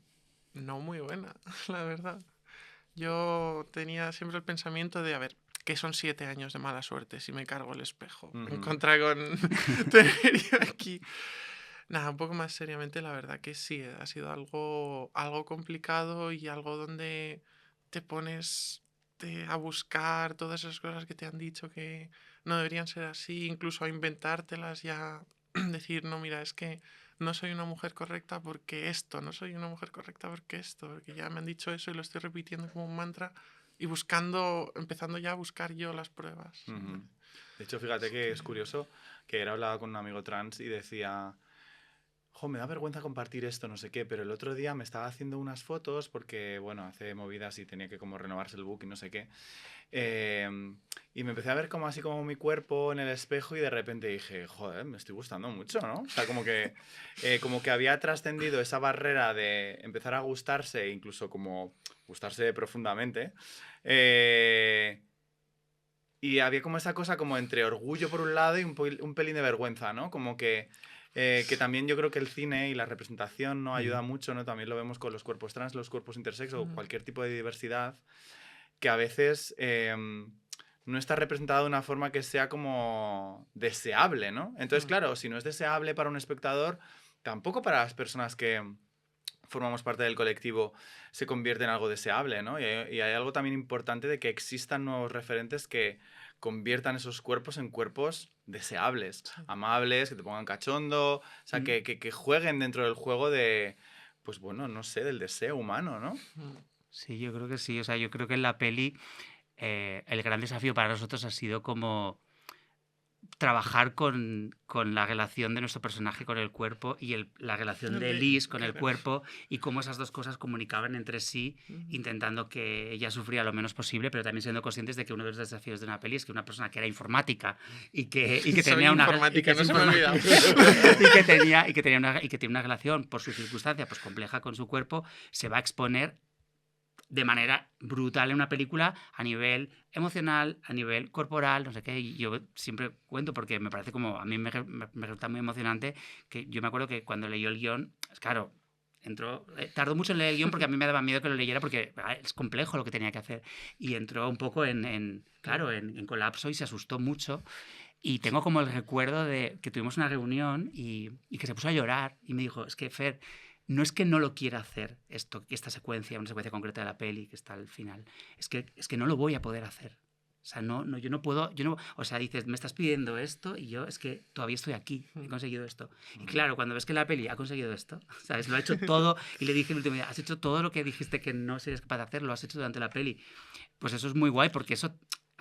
no muy buena, la verdad. Yo tenía siempre el pensamiento de, a ver, que son 7 años de mala suerte si me cargo el espejo. En Ujú. contra con tener yo aquí. Nada, un poco más seriamente, la verdad que sí, ha sido algo complicado y algo donde te pones a buscar todas esas cosas que te han dicho que no deberían ser así, incluso a inventártelas y a decir, no, mira, es que no soy una mujer correcta porque esto, no soy una mujer correcta porque esto, porque ya me han dicho eso y lo estoy repitiendo como un mantra y empezando ya a buscar yo las pruebas. Ujú. De hecho, fíjate Así que es que, curioso que ayer hablaba con un amigo trans y decía, jo, me da vergüenza compartir esto, no sé qué, pero el otro día me estaba haciendo unas fotos porque, bueno, hace movidas y tenía que como renovarse el book y no sé qué. Y me empecé a ver como así como mi cuerpo en el espejo y de repente dije, joder, me estoy gustando mucho, ¿no? O sea, como que había trascendido esa barrera de empezar a gustarse, incluso como gustarse profundamente. eh, y había como esa cosa como entre orgullo por un lado y un pelín de vergüenza, ¿no? Como que también yo creo que el cine y la representación no ayuda mucho, ¿no? También lo vemos con los cuerpos trans, los cuerpos intersex o cualquier tipo de diversidad, que a veces no está representada de una forma que sea como deseable, ¿no? Entonces, claro, si no es deseable para un espectador, tampoco para las personas que formamos parte del colectivo se convierte en algo deseable, ¿no? Y hay algo también importante de que existan nuevos referentes que conviertan esos cuerpos en cuerpos deseables, amables, que te pongan cachondo, o sea, que jueguen dentro del juego de, pues bueno, no sé, del deseo humano, ¿no? Sí, yo creo que sí. O sea, yo creo que en la peli el gran desafío para nosotros ha sido como trabajar con la relación de nuestro personaje con el cuerpo y la relación de Liz con el claro. cuerpo y cómo esas dos cosas comunicaban entre sí, intentando que ella sufriera lo menos posible, pero también siendo conscientes de que uno de los desafíos de una peli es que una persona que era informática y que Soy tenía una informática, y que no es se me ha olvidado. y que tiene una relación por su circunstancia pues compleja con su cuerpo, se va a exponer de manera brutal en una película a nivel emocional, a nivel corporal, no sé qué. Y yo siempre cuento porque me parece como, a mí me resulta muy emocionante, que yo me acuerdo que cuando leí el guión, claro, tardó mucho en leer el guión porque a mí me daba miedo que lo leyera porque es complejo lo que tenía que hacer. Y entró un poco en colapso y se asustó mucho. Y tengo como el recuerdo de que tuvimos una reunión y que se puso a llorar y me dijo, es que Fer, no es que no lo quiera hacer esta secuencia, una secuencia concreta de la peli que está al final, es que no lo voy a poder hacer. O sea, yo no puedo, o sea, dices, me estás pidiendo esto y yo es que todavía estoy aquí, he conseguido esto. Y claro, cuando ves que la peli ha conseguido esto, ¿sabes? Lo ha hecho todo y le dije el último día, has hecho todo lo que dijiste que no serías capaz de hacer, lo has hecho durante la peli. Pues eso es muy guay porque eso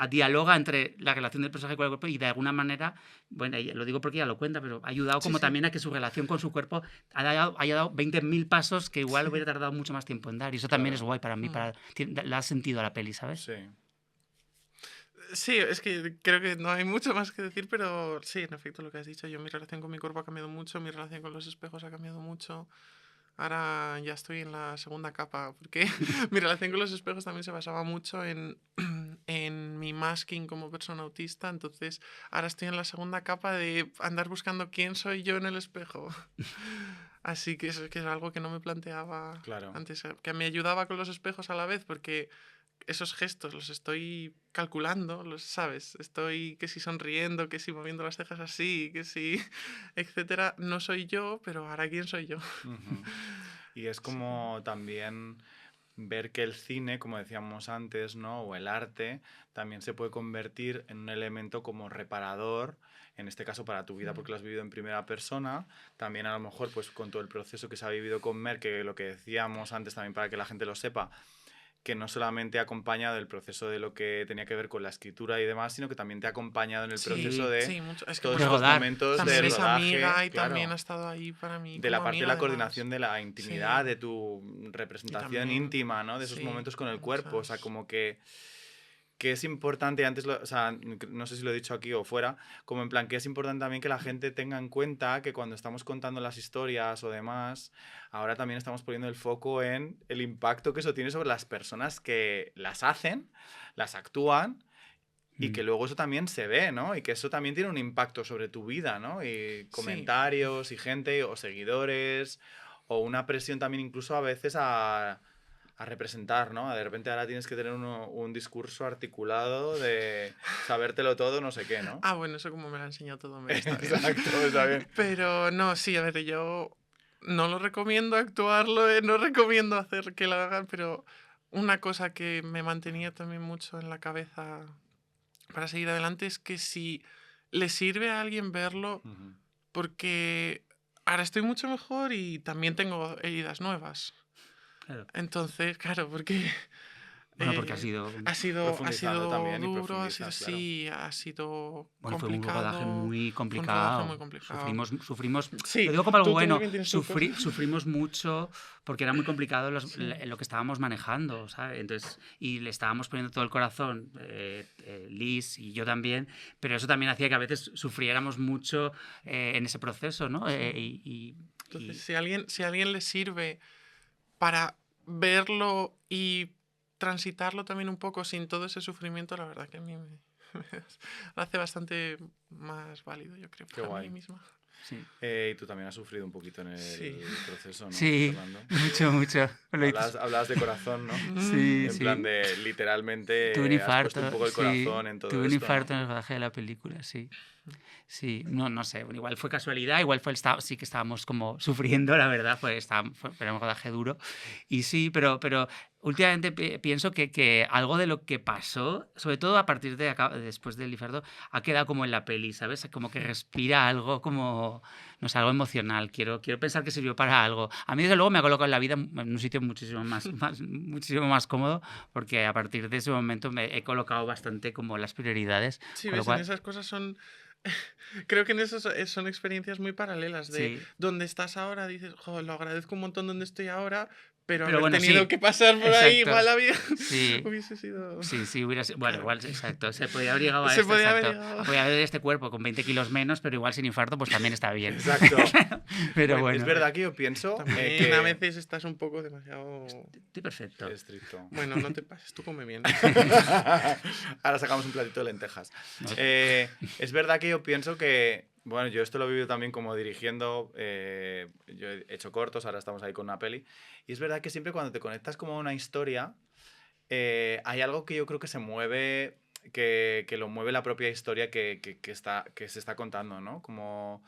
dialoga entre la relación del personaje con el cuerpo y de alguna manera, bueno, lo digo porque ella lo cuenta, pero ha ayudado como también a que su relación con su cuerpo haya dado 20.000 pasos que igual hubiera tardado mucho más tiempo en dar. Y eso también es guay para mí, le ha sentido a la peli, ¿sabes? Sí. Sí, es que creo que no hay mucho más que decir, pero sí, en efecto, lo que has dicho, yo mi relación con mi cuerpo ha cambiado mucho, mi relación con los espejos ha cambiado mucho. Ahora ya estoy en la segunda capa, porque mi relación con los espejos también se basaba mucho en mi masking como persona autista, entonces ahora estoy en la segunda capa de andar buscando quién soy yo en el espejo. Así que eso que es algo que no me planteaba Claro. antes, que me ayudaba con los espejos a la vez, porque esos gestos los estoy calculando, los sabes, estoy que si sonriendo, que si moviendo las cejas así, que si, etcétera, no soy yo, pero ahora quién soy yo. Ujú. Y es Sí. como también ver que el cine, como decíamos antes, ¿no? O el arte, también se puede convertir en un elemento como reparador, en este caso para tu vida porque lo has vivido en primera persona, también a lo mejor pues con todo el proceso que se ha vivido con Mer, que lo que decíamos antes también para que la gente lo sepa, que no solamente ha acompañado el proceso de lo que tenía que ver con la escritura y demás, sino que también te ha acompañado en el proceso de sí, mucho. Es que todos de estos rodar. momentos también de es rodaje, amiga y claro, también ha estado ahí para mí de la como parte de amiga, la además. coordinación de la intimidad, Sí, de tu y representación también, íntima, ¿no? De esos sí, momentos con el cuerpo, o sea, muchas... como que es importante, antes, o sea, no sé si lo he dicho aquí o fuera, como en plan que es importante también que la gente tenga en cuenta que cuando estamos contando las historias o demás, ahora también estamos poniendo el foco en el impacto que eso tiene sobre las personas que las hacen, las actúan y que luego eso también se ve, ¿no? Y que eso también tiene un impacto sobre tu vida, ¿no? Y Sí, comentarios y gente o seguidores o una presión también incluso a veces a representar, ¿no? De repente ahora tienes que tener un discurso articulado de sabértelo todo, no sé qué, ¿no? bueno, eso como me lo ha enseñado todo, me está bien. Exacto, está bien. Pero no, sí, a ver, yo no lo recomiendo actuarlo, no recomiendo hacer que lo hagan, pero una cosa que me mantenía también mucho en la cabeza para seguir adelante es que si le sirve a alguien verlo, Ujú. porque ahora estoy mucho mejor y también tengo heridas nuevas. Claro. Entonces, claro, porque Bueno, porque ha sido, ha Profundizando sido también y duro, ha sido profundizas, claro. sí, ha sido bueno, fue un rodaje complicado, muy fue un rodaje muy complicado. complicado. Sufrimos, lo Sí, digo como algo tú bueno, también tienes tus cosas. sufrimos mucho porque era muy complicado Sí. lo que estábamos manejando, ¿sabes? Entonces, y le estábamos poniendo todo el corazón, Liz y yo también, pero eso también hacía que a veces sufriéramos mucho en ese proceso, ¿no? Entonces, si a alguien le sirve para verlo y transitarlo también un poco sin todo ese sufrimiento, la verdad que a mí me lo hace bastante más válido, yo creo, Qué para mí guay. misma. Sí. Y tú también has sufrido un poquito en Sí. el proceso, ¿no, Sí, Fernando? mucho. Lo dices. Hablabas de corazón, ¿no? Sí, En plan sí. de Tuve un literalmente has puesto un infarto, poco el sí. corazón en todo Tuve un esto, ¿no? infarto en el rodaje de la película, sí. Sí, no sé, bueno, igual fue casualidad, igual sí que estábamos como sufriendo, la verdad, era un rodaje duro. Y sí, pero últimamente pienso que algo de lo que pasó, sobre todo a partir después del infarto, ha quedado como en la peli, ¿sabes? Como que respira algo como, no sé, algo emocional. Quiero pensar que sirvió para algo. A mí, desde luego, me ha colocado en la vida en un sitio muchísimo más cómodo, porque a partir de ese momento me he colocado bastante como las prioridades, Sí, con lo ves, en cual, esas cosas son... Creo que en esas son experiencias muy paralelas de sí. donde estás ahora, dices, joder, lo agradezco un montón donde estoy ahora, pero Pero haber bueno, tenido sí, que pasar por ahí igual exacto. la vida Sí, hubiese sido... sí, hubiera sido. Bueno, Claro. igual, exacto. Se podría haber llegado a Se esto, podía haber exacto. llegado... Podría haber este cuerpo con 20 kilos menos, pero igual sin infarto, pues también está bien. Exacto. Pero Bueno, es bueno, verdad que yo pienso También a que... veces estás un poco demasiado... estoy perfecto. Estricto. Bueno, no te pases, tú come bien. Ahora sacamos un platito de lentejas. No. Es verdad que yo pienso que, bueno, yo esto lo he vivido también como dirigiendo, yo he hecho cortos, ahora estamos ahí con una peli, y es verdad que siempre cuando te conectas como a una historia, hay algo que yo creo que se mueve, que lo mueve la propia historia que se está contando, ¿no? Como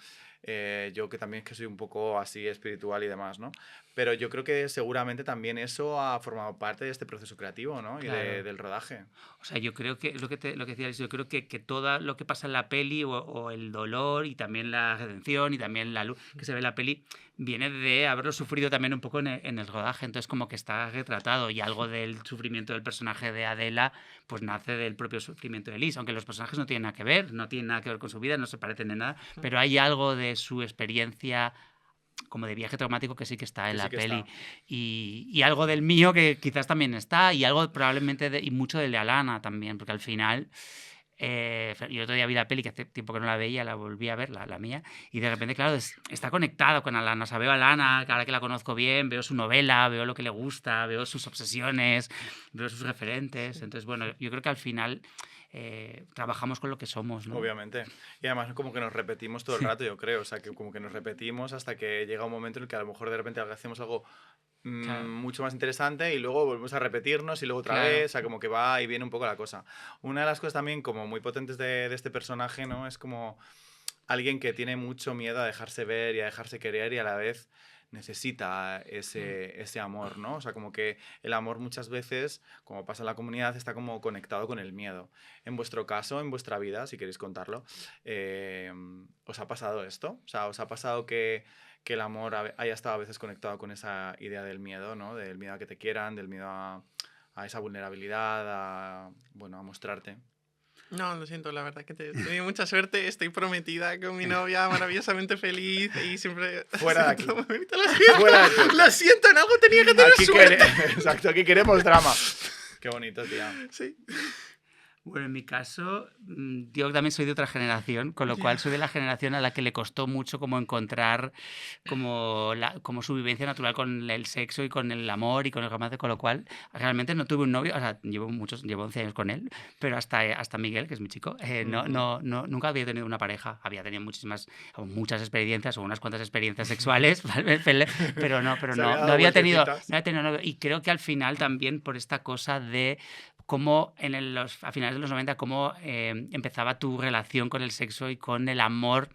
yo que también es que soy un poco así espiritual y demás, ¿no? Pero yo creo que seguramente también eso ha formado parte de este proceso creativo, ¿no? Y Claro. del rodaje. O sea, yo creo que, lo que decía Alice, yo creo que todo lo que pasa en la peli, o el dolor, y también la redención, y también la luz que se ve en la peli, viene de haberlo sufrido también un poco en el rodaje. Entonces, como que está retratado, y algo del sufrimiento del personaje de Adela, pues nace del propio sufrimiento de Liz, aunque los personajes no tienen nada que ver, no tienen nada que ver con su vida, no se parecen en nada, pero hay algo de su experiencia como de viaje traumático que sí que está en Que sí la que peli. está. Y algo del mío que quizás también está, y algo probablemente y mucho de Alana también, porque al final yo otro día vi la peli, que hace tiempo que no la veía, la volví a ver, la mía, y de repente, claro, está conectado con Alana. O sea, veo a Alana, ahora que la conozco bien, veo su novela, veo lo que le gusta, veo sus obsesiones, veo sus referentes. Entonces, bueno, yo creo que al final trabajamos con lo que somos, ¿no? Obviamente. Y además como que nos repetimos todo el rato, yo creo. O sea, que como que nos repetimos hasta que llega un momento en el que a lo mejor de repente hacemos algo Claro. mucho más interesante y luego volvemos a repetirnos y luego otra Claro. vez. O sea, como que va y viene un poco la cosa. Una de las cosas también como muy potentes de este personaje, ¿no? Es como alguien que tiene mucho miedo a dejarse ver y a dejarse querer y a la vez necesita ese amor, ¿no? O sea, como que el amor muchas veces, como pasa en la comunidad, está como conectado con el miedo. En vuestro caso, en vuestra vida, si queréis contarlo, ¿os ha pasado esto? O sea, ¿os ha pasado que el amor haya estado a veces conectado con esa idea del miedo, ¿no? Del miedo a que te quieran, del miedo a esa vulnerabilidad, a mostrarte? No, lo siento, la verdad que he tenido mucha suerte. Estoy prometida con mi novia, maravillosamente feliz y siempre... Fuera de aquí. Lo siento, Fuera de aquí. lo siento, en algo tenía que tener suerte. Exacto, aquí queremos drama. Qué bonito, tía. Sí. Bueno, en mi caso, yo también soy de otra generación, con lo cual soy de la generación a la que le costó mucho como encontrar como su vivencia natural con el sexo y con el amor y con el romance, con lo cual realmente no tuve un novio, o sea, llevo 11 años con él, pero hasta Miguel, que es mi chico, nunca había tenido una pareja, había tenido muchas experiencias o unas cuantas experiencias sexuales, pero no había tenido novio. Y creo que al final también por esta cosa de cómo a finales de los 90, cómo empezaba tu relación con el sexo y con el amor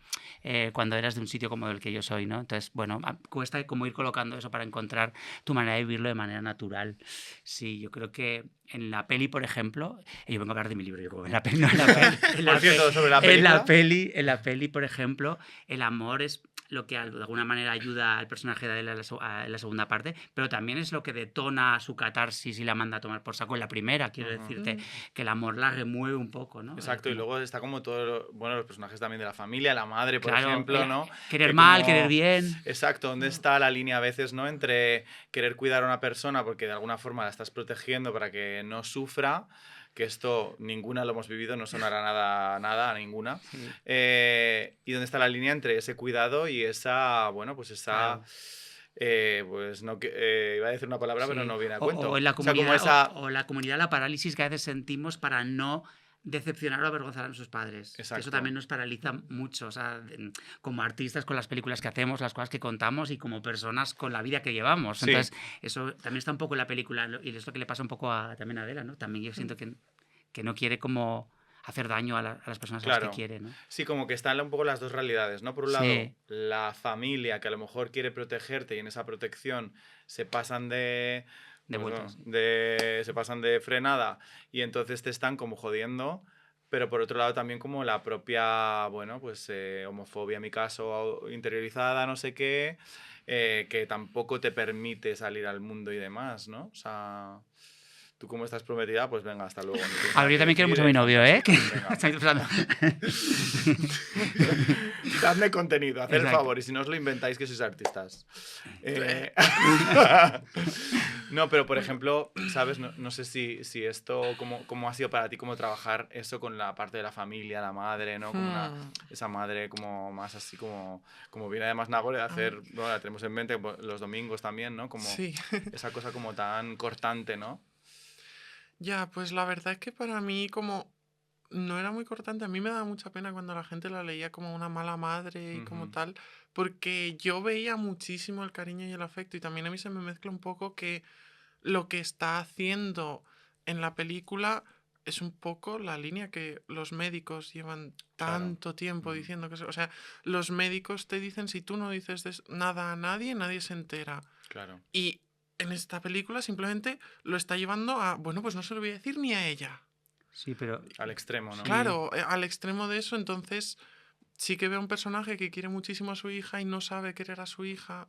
cuando eras de un sitio como el que yo soy, ¿no? Entonces, bueno, cuesta como ir colocando eso para encontrar tu manera de vivirlo de manera natural. Sí, yo creo que en la peli, por ejemplo, yo vengo a hablar de mi libro, yo creo, en la peli, no, sobre la película. En la peli, por ejemplo, el amor es lo que de alguna manera ayuda al personaje de él en la segunda parte, pero también es lo que detona su catarsis y la manda a tomar por saco en la primera. Quiero decirte que el amor la remueve un poco, ¿no? Exacto, y luego está como los personajes también de la familia, la madre, por claro, ejemplo, ¿no? Querer mal, querer bien. Exacto, ¿dónde está la línea a veces, ¿no? Entre querer cuidar a una persona porque de alguna forma la estás protegiendo para que no sufra, que esto ninguna lo hemos vivido, no sonará nada a ninguna. Sí. Y dónde está la línea entre ese cuidado y esa, Claro. Pues no, iba a decir una palabra, pero no viene a cuento. O en la comunidad, o la comunidad, la parálisis que a veces sentimos para no decepcionar o avergonzar a nuestros padres. Eso también nos paraliza mucho, o sea, como artistas con las películas que hacemos, las cosas que contamos y como personas con la vida que llevamos. Sí. Entonces, eso también está un poco en la película y es lo que le pasa un poco también a Adela, ¿no? También yo siento que no quiere como hacer daño a las personas a las que quiere, ¿no? Sí, como que están un poco las dos realidades, ¿no? Por un lado, la familia que a lo mejor quiere protegerte y en esa protección se pasan se pasan de frenada y entonces te están como jodiendo, pero por otro lado también como la propia, homofobia en mi caso, interiorizada, no sé qué, que tampoco te permite salir al mundo y demás, ¿no? O sea, tú como estás prometida, pues venga, hasta luego. A ver, yo también quiero mucho a mi novio, ¿eh? Dadme contenido, haced el favor, y si no os lo inventáis que sois artistas. No, pero por ejemplo, ¿sabes? No sé si esto, cómo ha sido para ti, cómo trabajar eso con la parte de la familia, la madre, ¿no? Como esa madre como más así como viene además Nagore de hacer, bueno, la tenemos en mente los domingos también, ¿no? Como esa cosa como tan cortante, ¿no? Ya, pues la verdad es que para mí como no era muy cortante, a mí me daba mucha pena cuando la gente la leía como una mala madre y como tal, porque yo veía muchísimo el cariño y el afecto y también a mí se me mezcla un poco que lo que está haciendo en la película es un poco la línea que los médicos llevan tanto tiempo diciendo que... O sea, los médicos te dicen si tú no dices nada a nadie, nadie se entera. Claro. Y en esta película simplemente lo está llevando a, bueno, pues no se lo voy a decir ni a ella. Sí, pero... Al extremo, ¿no? Claro, al extremo de eso, entonces sí que veo un personaje que quiere muchísimo a su hija y no sabe querer a su hija.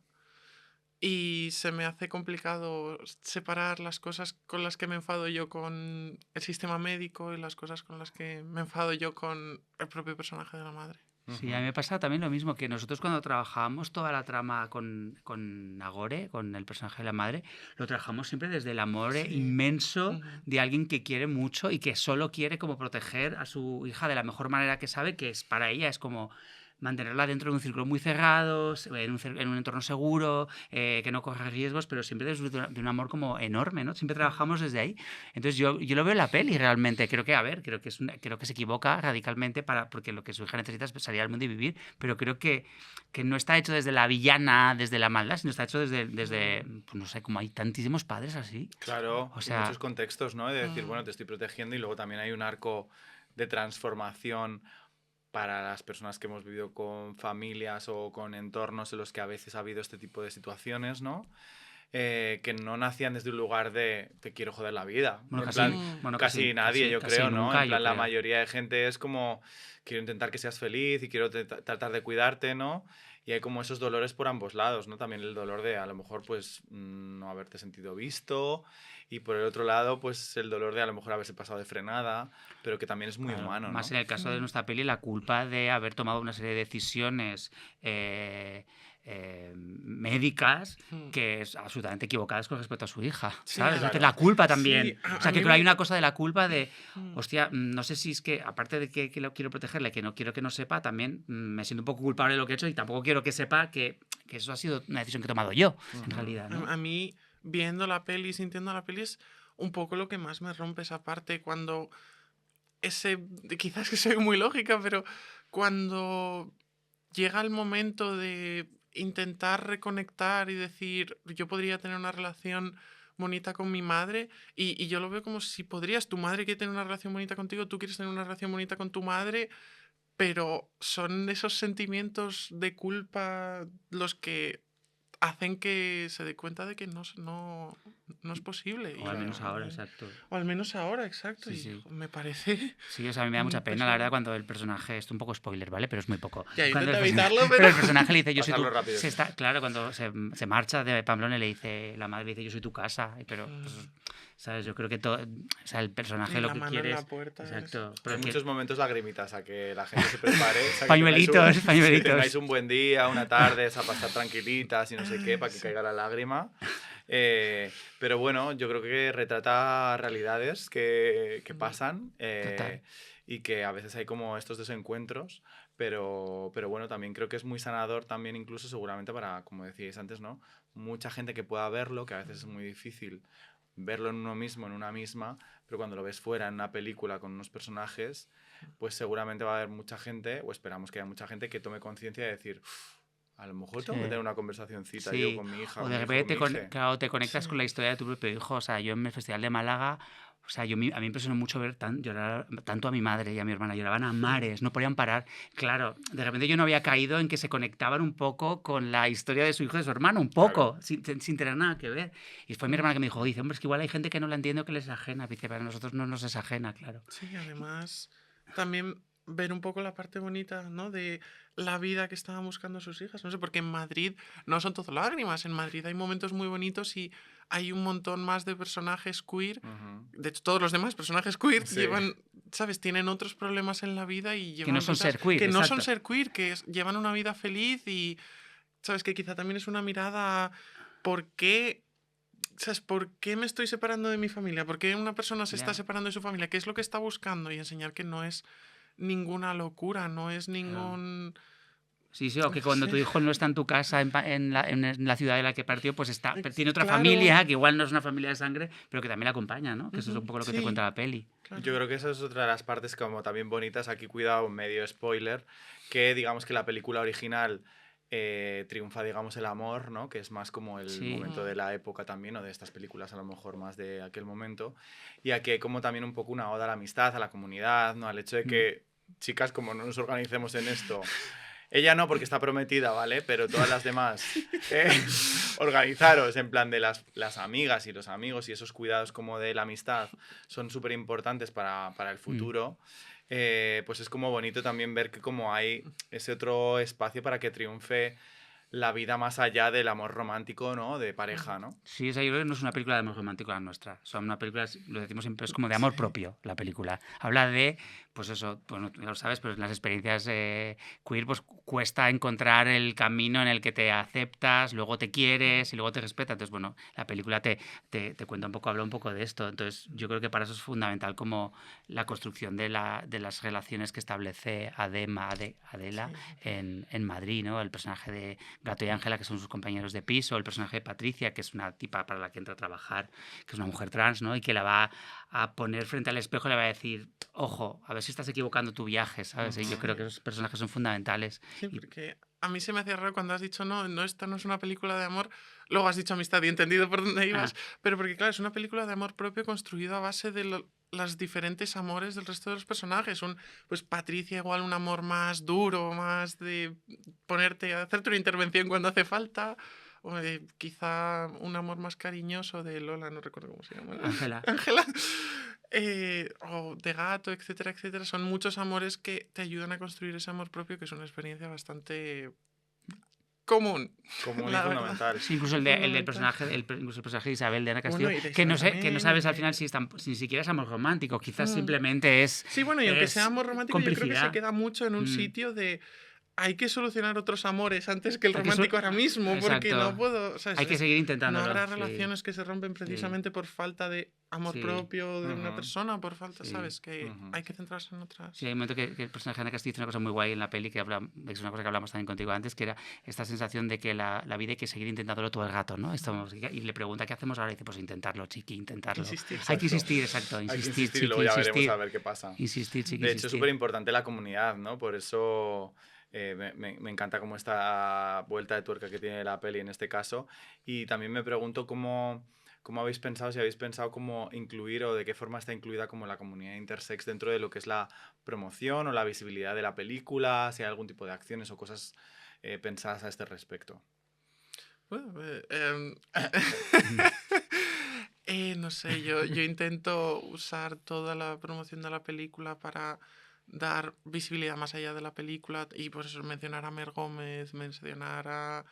Y se me hace complicado separar las cosas con las que me enfado yo con el sistema médico y las cosas con las que me enfado yo con el propio personaje de la madre. Sí, a mí me pasa también lo mismo, que nosotros cuando trabajábamos toda la trama con Nagore, con el personaje de la madre, lo trabajamos siempre desde el amor inmenso de alguien que quiere mucho y que solo quiere como proteger a su hija de la mejor manera que sabe, que es para ella es como mantenerla dentro de un círculo muy cerrado, en un entorno seguro, que no corra riesgos, pero siempre desde un amor como enorme, ¿no? Siempre trabajamos desde ahí. Entonces yo lo veo en la peli realmente. Creo que se equivoca radicalmente porque lo que su hija necesita es salir al mundo y vivir, pero creo que no está hecho desde la villana, desde la maldad, sino está hecho desde pues no sé, como hay tantísimos padres así. Claro, o sea, muchos contextos, ¿no? De decir, bueno, te estoy protegiendo y luego también hay un arco de transformación para las personas que hemos vivido con familias o con entornos en los que a veces ha habido este tipo de situaciones, ¿no? Que no nacían desde un lugar de te quiero joder la vida. Bueno, En casi, plan, bueno, casi nadie, yo casi creo, ¿no? nunca, En yo plan, la creo. mayoría de gente es como quiero intentar que seas feliz y quiero tratar de cuidarte, ¿no? Y hay como esos dolores por ambos lados, ¿no? También el dolor de a lo mejor pues no haberte sentido visto y por el otro lado pues el dolor de a lo mejor haberse pasado de frenada, pero que también es muy Claro, humano, más ¿no? en el caso de nuestra peli, la culpa de haber tomado una serie de decisiones médicas que es absolutamente equivocadas con respecto a su hija, Sí, ¿sabes? claro. Entonces, la culpa también. Sí, O sea, a que mí creo hay me... una cosa de la culpa de, hostia, no sé si es que, aparte de que lo quiero protegerle, que no quiero que no sepa, también me siento un poco culpable de lo que he hecho y tampoco quiero que sepa que eso ha sido una decisión que he tomado yo, en realidad, ¿no? A mí, viendo la peli, sintiendo la peli, es un poco lo que más me rompe esa parte cuando quizás que soy muy lógica, pero cuando llega el momento de intentar reconectar y decir, yo podría tener una relación bonita con mi madre, y yo lo veo como si podrías, tu madre quiere tener una relación bonita contigo, tú quieres tener una relación bonita con tu madre, pero son esos sentimientos de culpa los que hacen que se dé cuenta de que no es posible. O al menos ahora, Y- exacto. o al menos ahora, exacto. Sí, Y sí. me parece Sí, o sea, a mí me da muy mucha pena, la verdad, pesado. cuando el personaje, esto es un poco spoiler, ¿vale? Pero es muy poco. Ya, Cuando intenta el personaje, evitarlo, pero pero... el personaje le dice, yo soy tu... Pasarlo rápido. claro, cuando se marcha de Pamplona y le dice, la madre le dice, yo soy tu casa, pero, pues, ¿sabes? Yo creo que todo, o sea, el personaje Sí, lo la que mano quiere en la es... puerta. Exacto. Hay Pero que, muchos momentos lagrimitas a que la gente se prepare. O sea, pañuelitos, que pañuelitos. tengáis un buen día, una tarde, a pasar tranquilitas y no sé qué, para que Sí. caiga la lágrima. Pero bueno, yo creo que retrata realidades que pasan Total. y que a veces hay como estos desencuentros, pero bueno, también creo que es muy sanador también incluso seguramente para, como decíais antes, ¿no? Mucha gente que pueda verlo, que a veces es muy difícil verlo en uno mismo, en una misma, pero cuando lo ves fuera en una película con unos personajes, pues seguramente va a haber mucha gente, o esperamos que haya mucha gente que tome conciencia de decir, a lo mejor tengo que tener Sí. una conversacioncita yo Sí, con mi hija, o con de mi hijo, repente con mi hija. claro, te conectas Sí. con la historia de tu propio hijo. O sea, yo en el Festival de Málaga, o sea, a mí me impresionó mucho ver llorar tanto a mi madre y a mi hermana. Lloraban a mares, no podían parar. Claro, de repente yo no había caído en que se conectaban un poco con la historia de su hijo y de su hermano, un poco, Claro. sin tener nada que ver. Y fue mi hermana que me dijo, dice, hombre, es que igual hay gente que no la entiende o que les es ajena. Dice, para nosotros no nos es ajena, claro. Sí, además, también ver un poco la parte bonita, ¿no? De la vida que estaban buscando sus hijas. No sé, porque en Madrid no son todo lágrimas. En Madrid hay momentos muy bonitos y hay un montón más de personajes queer. Ujú. De hecho, todos los demás personajes queer Sí. llevan, ¿sabes? Tienen otros problemas en la vida y llevan Que no son vidas ser queer, que no son exacto. ser queer, llevan una vida feliz y, ¿sabes? Que quizá también es una mirada a ¿por qué? ¿Sabes? ¿Por qué me estoy separando de mi familia? ¿Por qué una persona se está Ya. separando de su familia? ¿Qué es lo que está buscando? Y enseñar que no es ninguna locura, no es Claro. ningún... Sí, sí, o que no cuando tu sé. hijo no está en tu casa, en la ciudad de la que partió, pues está, tiene otra Claro. familia, que igual no es una familia de sangre, pero que también la acompaña, ¿no? Que eso es un Ujú, poco lo que te sí, cuenta la peli. claro. Yo creo que esa es otra de las partes como también bonitas, aquí cuidado, medio spoiler, que digamos que la película original triunfa, digamos, el amor, ¿no? Que es más como el Sí. momento de la época también, o de estas películas a lo mejor más de aquel momento. Y aquí hay como también un poco una oda a la amistad, a la comunidad, ¿no? Al hecho de que, chicas, como no nos organicemos en esto, ella no porque está prometida, ¿vale? Pero todas las demás, organizaros en plan de las amigas y los amigos y esos cuidados como de la amistad son súper importantes para el futuro. Pues es como bonito también ver que como hay ese otro espacio para que triunfe la vida más allá del amor romántico, ¿no? De pareja, ¿no? Sí, o sea, yo creo que no es una película de amor romántico la nuestra. O sea, una película, lo decimos siempre, es como de amor propio, la película. Habla de, pues eso, bueno, tú ya lo sabes, pero en las experiencias queer, pues cuesta encontrar el camino en el que te aceptas, luego te quieres y luego te respetas. Entonces, bueno, la película te cuenta un poco, habla un poco de esto. Entonces, yo creo que para eso es fundamental como la construcción de las relaciones que establece Adela en Madrid, ¿no? El personaje de Gato y Ángela, que son sus compañeros de piso, el personaje de Patricia, que es una tipa para la que entra a trabajar, que es una mujer trans, ¿no? Y que la va a poner frente al espejo y le va a decir, ojo, a ver si estás equivocando tu viaje, ¿sabes? Y yo creo que esos personajes son fundamentales. Sí, Y- porque a mí se me hacía raro cuando has dicho, no, esta no es una película de amor. Luego has dicho amistad y he entendido por dónde ibas. Pero porque, claro, es una película de amor propio construida a base de los diferentes amores del resto de los personajes. Pues Patricia igual un amor más duro, más de hacerte una intervención cuando hace falta. O quizá un amor más cariñoso de Lola, no recuerdo cómo se llama. Ángela. Ángela. O de gato, etcétera, etcétera. Son muchos amores que te ayudan a construir ese amor propio, que es una experiencia bastante común. Común y fundamental. Sí, incluso el personaje de Isabel, de Ana Castillo, que no sabes al final si ni siquiera es amor romántico, quizás simplemente es. Sí, bueno, y aunque sea amor romántico, yo creo que se queda mucho en un sitio de. Hay que solucionar otros amores antes que el romántico ahora mismo, porque no puedo... ¿sabes? Hay que seguir intentándolo. No habrá relaciones que se rompen precisamente por falta de amor propio de una persona, por falta, ¿sabes? Que hay que centrarse en otras. Sí, hay un momento que el personaje de Ana Castillo dice una cosa muy guay en la peli, que es una cosa que hablamos también contigo antes, que era esta sensación de que la vida hay que seguir intentándolo todo el rato, ¿no? Y le pregunta, ¿qué hacemos ahora? Y dice, pues intentarlo, chiqui, intentarlo. Hay que insistir, exacto. Insistir, chiqui, y luego ya veremos a ver qué pasa. Insistir, chiqui, de hecho, es súper importante la comunidad, ¿no? Por eso... me encanta como esta vuelta de tuerca que tiene la peli en este caso, y también me pregunto cómo habéis pensado, si habéis pensado cómo incluir o de qué forma está incluida como la comunidad intersex dentro de lo que es la promoción o la visibilidad de la película, si hay algún tipo de acciones o cosas pensadas a este respecto. Bueno, no sé, yo intento usar toda la promoción de la película para dar visibilidad más allá de la película, y por eso mencionar a Mer Gómez, mencionar a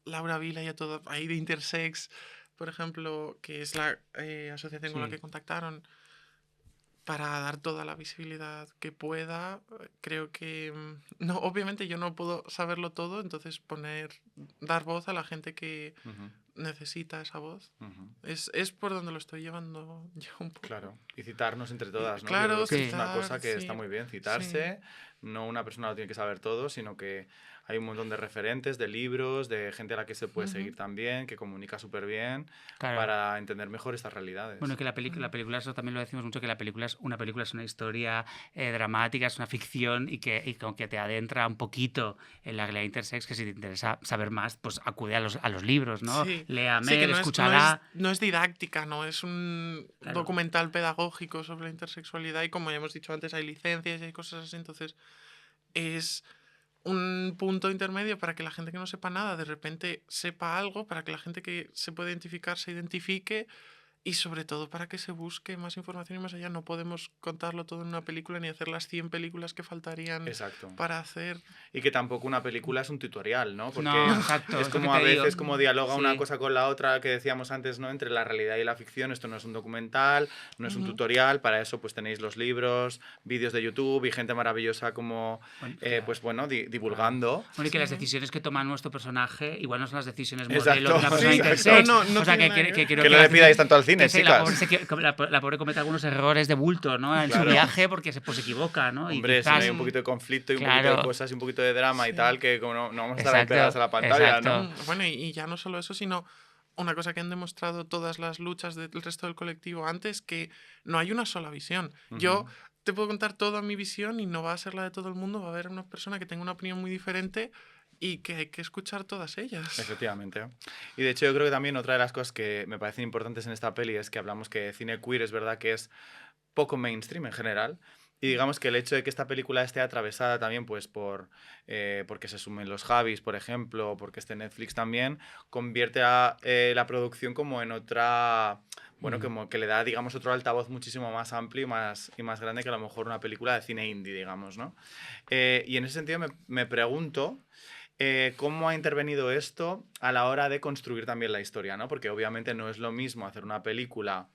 Laura Vila y a todo ahí de Intersex, por ejemplo, que es la asociación con la que contactaron, para dar toda la visibilidad que pueda. Creo que no, obviamente yo no puedo saberlo todo, entonces dar voz a la gente que necesita esa voz. Es por donde lo estoy llevando yo un poco. Claro, y citarnos entre todas, ¿no? Claro, es una cosa que está muy bien, citarse. No una persona lo tiene que saber todo, sino que hay un montón de referentes, de libros, de gente a la que se puede seguir también, que comunica súper bien, para entender mejor estas realidades. Bueno, que la película, eso también lo decimos mucho, que la película es una historia dramática, es una ficción, y como que te adentra un poquito en la realidad intersex, que si te interesa saber más, pues acude a los libros, ¿no? Sí. Léame, escúchala. No es didáctica, no es un documental pedagógico sobre la intersexualidad, y como ya hemos dicho antes, hay licencias y hay cosas así, entonces es un punto intermedio para que la gente que no sepa nada de repente sepa algo, para que la gente que se puede identificar se identifique, y sobre todo para que se busque más información y más allá. No podemos contarlo todo en una película ni hacer las 100 películas que faltarían para hacer. Y que tampoco una película es un tutorial, ¿no? Porque es como a veces como dialoga una cosa con la otra, que decíamos antes, ¿no? Entre la realidad y la ficción. Esto no es un documental, no es un tutorial. Para eso pues tenéis los libros, vídeos de YouTube y gente maravillosa como divulgando. Bueno, y que las decisiones que toma nuestro personaje igual no son las decisiones modelo de una persona intersex. O sea, que no le pidáis tanto al cine. La pobre comete algunos errores de bulto, ¿no? En su viaje, porque se equivoca, ¿no? Hombre, si no hay un poquito de conflicto y un poquito de cosas y un poquito de drama y tal, que como no vamos a estar ahí pegadas a la pantalla, ¿no? Bueno, y ya no solo eso, sino una cosa que han demostrado todas las luchas del resto del colectivo antes, que no hay una sola visión. Yo te puedo contar toda mi visión y no va a ser la de todo el mundo, va a haber una persona que tenga una opinión muy diferente, y que hay que escuchar todas ellas. Efectivamente. Y de hecho yo creo que también otra de las cosas que me parecen importantes en esta peli es que hablamos que cine queer es verdad que es poco mainstream en general, y digamos que el hecho de que esta película esté atravesada también pues porque se sumen los Javis, por ejemplo, porque esté Netflix también, convierte a la producción como en otra... Bueno, como que le da, digamos, otro altavoz muchísimo más amplio y más grande que a lo mejor una película de cine indie, digamos, ¿no? Y en ese sentido me pregunto... ¿cómo ha intervenido esto a la hora de construir también la historia, ¿no? Porque obviamente no es lo mismo hacer una película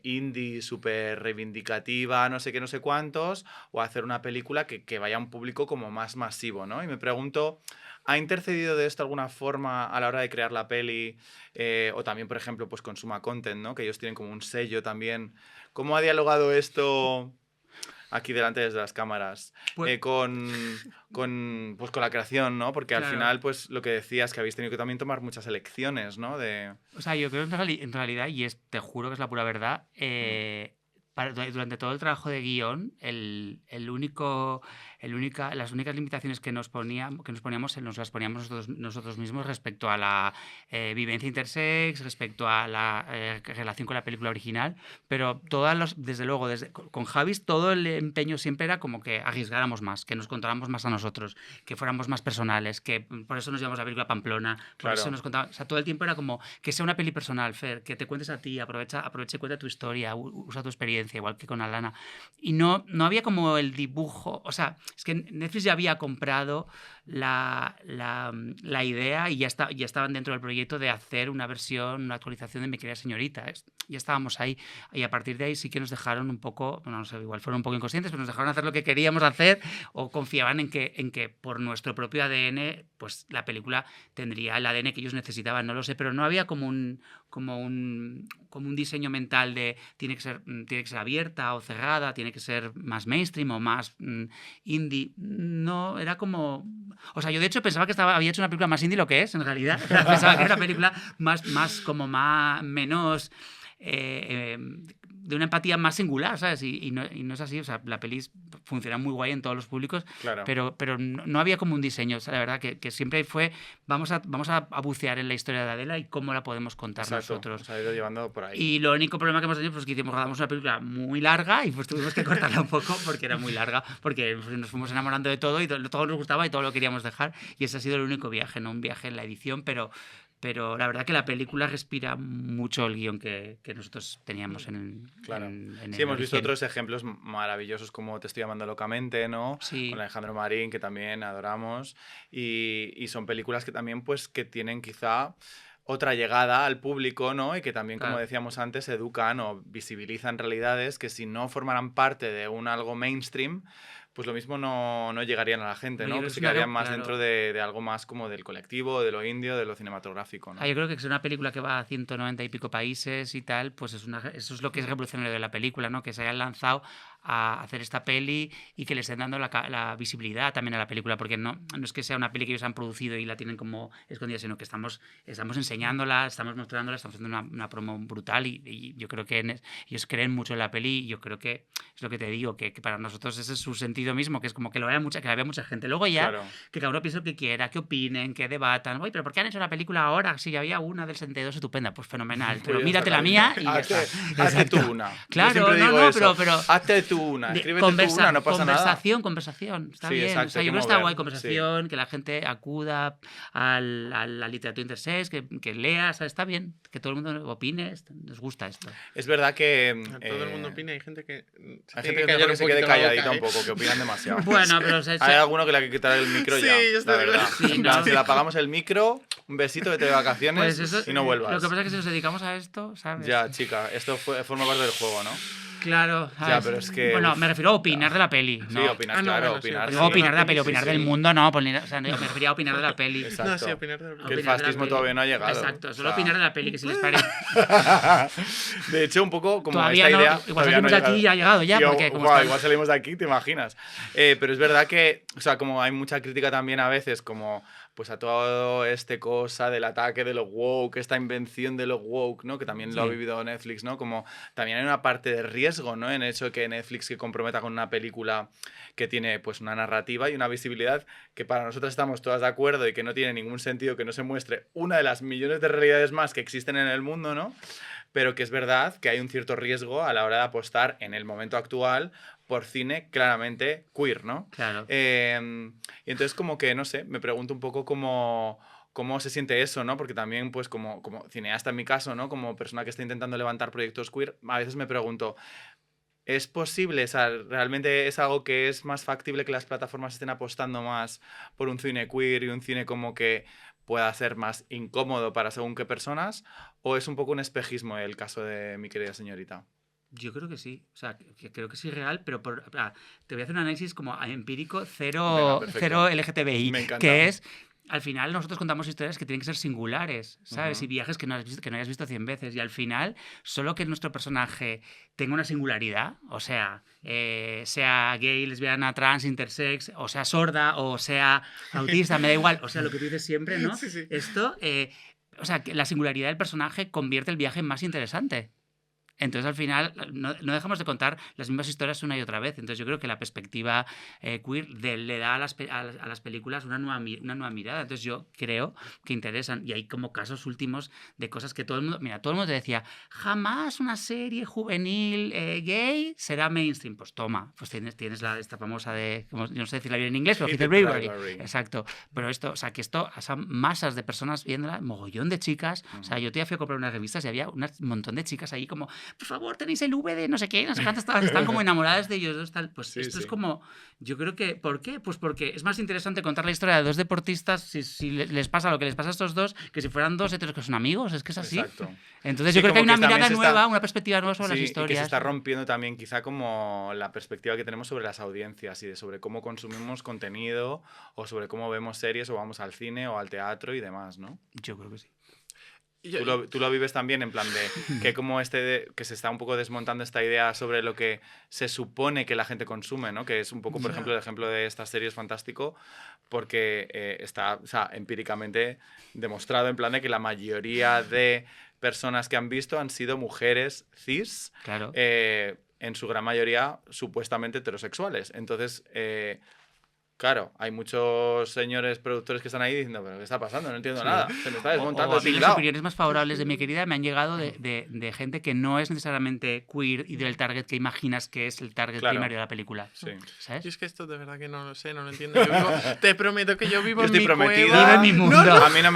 indie, súper reivindicativa, no sé qué, no sé cuántos, o hacer una película que vaya a un público como más masivo, ¿no? Y me pregunto, ¿ha intercedido de esto de alguna forma a la hora de crear la peli? O también, por ejemplo, pues con Suma Content, ¿no? Que ellos tienen como un sello también. ¿Cómo ha dialogado esto aquí delante desde las cámaras con la creación, ¿no? Porque al final, pues lo que decías, que habéis tenido que también tomar muchas elecciones, ¿no? O sea, yo creo en realidad, y te juro que es la pura verdad, durante todo el trabajo de guión, las únicas limitaciones que nos poníamos nos las poníamos nosotros mismos respecto a la vivencia intersex, respecto a la relación con la película original, pero desde luego, con Javis todo el empeño siempre era como que arriesgáramos más, que nos contáramos más a nosotros, que fuéramos más personales, que por eso nos llevamos a la película Pamplona, por eso nos contaba, o sea, todo el tiempo era como que sea una peli personal, Fer, que te cuentes a ti, aprovecha y cuenta tu historia, usa tu experiencia, igual que con Alana. Y no había como el dibujo, o sea, es que Netflix ya había comprado la idea y ya estaban dentro del proyecto de hacer una actualización de Mi querida señorita. Ya estábamos ahí y a partir de ahí sí que nos dejaron un poco, bueno, no sé, igual fueron un poco inconscientes, pero nos dejaron hacer lo que queríamos hacer o confiaban en que por nuestro propio ADN, pues la película tendría el ADN que ellos necesitaban, no lo sé, pero no había como un diseño mental de tiene que ser abierta o cerrada, tiene que ser más mainstream o más indie. No, era como... O sea, yo de hecho pensaba que había hecho una película más indie lo que es, en realidad. Pensaba que era una película menos... de una empatía más singular, ¿sabes? Y no es así, o sea, la peli funciona muy guay en todos los públicos, claro. pero no había como un diseño, o sea, la verdad que siempre fue, vamos a bucear en la historia de Adela y cómo la podemos contar nosotros. Nos ha ido llevando por ahí. Y lo único problema que hemos tenido pues que rodamos una película muy larga y pues tuvimos que cortarla un poco porque era muy larga, porque nos fuimos enamorando de todo y todo nos gustaba y todo lo queríamos dejar y ese ha sido el único viaje, no un viaje en la edición, pero la verdad que la película respira mucho el guión que nosotros teníamos en sí, hemos visto otros ejemplos maravillosos como Te estoy amando locamente, ¿no? Sí. Con Alejandro Marín, que también adoramos. Y son películas que también, pues, que tienen quizá otra llegada al público, ¿no? Y que también, como decíamos antes, educan o visibilizan realidades que si no formaran parte de algo mainstream, pues lo mismo no llegarían a la gente, ¿no? Que se quedarían más dentro de algo más como del colectivo, de lo indio, de lo cinematográfico, ¿no? Yo creo que es una película que va a 190 y pico países y tal, pues eso es lo que es revolucionario de la película, ¿no? Que se hayan lanzado a hacer esta peli y que le estén dando la visibilidad también a la película, porque no es que sea una peli que ellos han producido y la tienen como escondida, sino que estamos enseñándola, estamos mostrándola, estamos haciendo una promo brutal y yo creo que ellos creen mucho en la peli y yo creo que es lo que te digo, que para nosotros ese es su sentido mismo, que es como que la vea mucha gente. Luego ya, que cada uno piense lo que quiera, que opinen, que debatan. Oye, pero ¿por qué han hecho la película ahora? Si ya había una del 72 estupenda, pues fenomenal. Pero mírate la mía y ya está. Hazte tú una. Claro, pero hazte tú una, escríbete tú una, no pasa nada. Conversación, está sí, bien. Exacto, o sea, yo creo que está guay conversación, que la gente acuda a la literatura intersex, que lea, ¿sabes? Está bien, que todo el mundo opine, nos gusta esto. Es verdad que... todo el mundo opina, hay gente que se quede calladita un poco, que opinan demasiado. Bueno, pero... Hay alguno que le hay que quitar el micro ya, la verdad. Sí, ¿no? Si le apagamos el micro, un besito, vete de vacaciones pues y no vuelvas. Lo que pasa es que si nos dedicamos a esto, ¿sabes? Ya, chica, esto forma parte del juego, ¿no? Claro. Ya, pero es que... Bueno, me refiero a opinar de la peli. Sí, ¿no? opinar, claro, opinar. No, opinar de la peli, opinar del mundo, no. O sea, me refería a opinar de la peli. Exacto. No, sí, opinar de la peli. Que el fascismo todavía no ha llegado. Exacto, solo opinar de la peli, que si les parece. De hecho, un poco como todavía esta idea... No, igual salimos de aquí y ya ha llegado ya. Porque igual salimos de aquí, ¿te imaginas? Pero es verdad que, o sea, como hay mucha crítica también a veces, como... pues a todo este cosa del ataque de lo woke, esta invención de lo woke, ¿no? Que también lo ha vivido Netflix, ¿no? Como también hay una parte de riesgo, ¿no? En el hecho de que Netflix se comprometa con una película que tiene pues una narrativa y una visibilidad que para nosotros estamos todas de acuerdo y que no tiene ningún sentido que no se muestre una de las millones de realidades más que existen en el mundo, ¿no? Pero que es verdad que hay un cierto riesgo a la hora de apostar en el momento actual por cine claramente queer, ¿no? Claro. Y entonces como que, no sé, me pregunto un poco cómo se siente eso, ¿no? Porque también, pues como cineasta en mi caso, ¿no? Como persona que está intentando levantar proyectos queer, a veces me pregunto, ¿es posible? O sea, ¿realmente es algo que es más factible que las plataformas estén apostando más por un cine queer y un cine como que pueda ser más incómodo para según qué personas? ¿O es un poco un espejismo el caso de Mi querida señorita? Yo creo que sí, o sea, que creo que sí es real, pero te voy a hacer un análisis como empírico, cero LGTBI, que es, al final nosotros contamos historias que tienen que ser singulares, ¿sabes? Y viajes que no hayas visto 100 veces, y al final, solo que nuestro personaje tenga una singularidad, o sea, sea gay, lesbiana, trans, intersex, o sea sorda, o sea autista, me da igual, o sea, lo que tú dices siempre, ¿no? Sí. Esto, o sea, que la singularidad del personaje convierte el viaje en más interesante. Entonces, al final, no dejamos de contar las mismas historias una y otra vez. Entonces, yo creo que la perspectiva queer le da a las películas una nueva mirada. Entonces, yo creo que interesan. Y hay como casos últimos de cosas que todo el mundo... Mira, todo el mundo te decía, jamás una serie juvenil gay será mainstream. Pues toma, pues tienes esta famosa de... Yo no sé decirla bien en inglés, pero Hate Hate the Bravery. Bravery. Exacto. Pero esto, o sea, que esto, o sea, masas de personas viéndola, mogollón de chicas. O sea, yo te fui a comprar unas revistas y había un montón de chicas ahí como, por favor, tenéis el V de no sé qué, no sé cuántas, están como enamoradas de ellos dos, tal. Pues Sí, esto es sí. como, yo creo que, ¿por qué? Pues porque es más interesante contar la historia de dos deportistas si les pasa lo que les pasa a estos dos, que si fueran dos heteros que son amigos, es que es así. Exacto. Entonces Sí, yo creo que hay como una que también mirada se nueva, está- una perspectiva nueva sobre las Sí, historias. y que se está rompiendo también quizá como la perspectiva que tenemos sobre las audiencias y sobre cómo consumimos contenido o sobre cómo vemos series o vamos al cine o al teatro y demás, ¿no? Yo creo que sí. Tú lo vives también en plan de que como que se está un poco desmontando esta idea sobre lo que se supone que la gente consume, ¿no? Que es un poco, por ejemplo, el ejemplo de esta serie es fantástico porque está, o sea, empíricamente demostrado en plan de que la mayoría de personas que han visto han sido mujeres cis, Claro. en su gran mayoría supuestamente heterosexuales. Entonces, claro, hay muchos señores productores que están ahí diciendo, pero ¿qué está pasando? No entiendo Sí. nada. Se me está desmontando A el mí las tinglao. opiniones más favorables de mi querida me han llegado de gente que no es necesariamente queer y del target que imaginas que es el target Claro. primario de la película. Sí. ¿Sabes? Yo es que esto de verdad que no lo sé, no lo entiendo. Te prometo que yo vivo Yo en estoy mi prometida. cueva. Vive en mi No, mundo. A mí no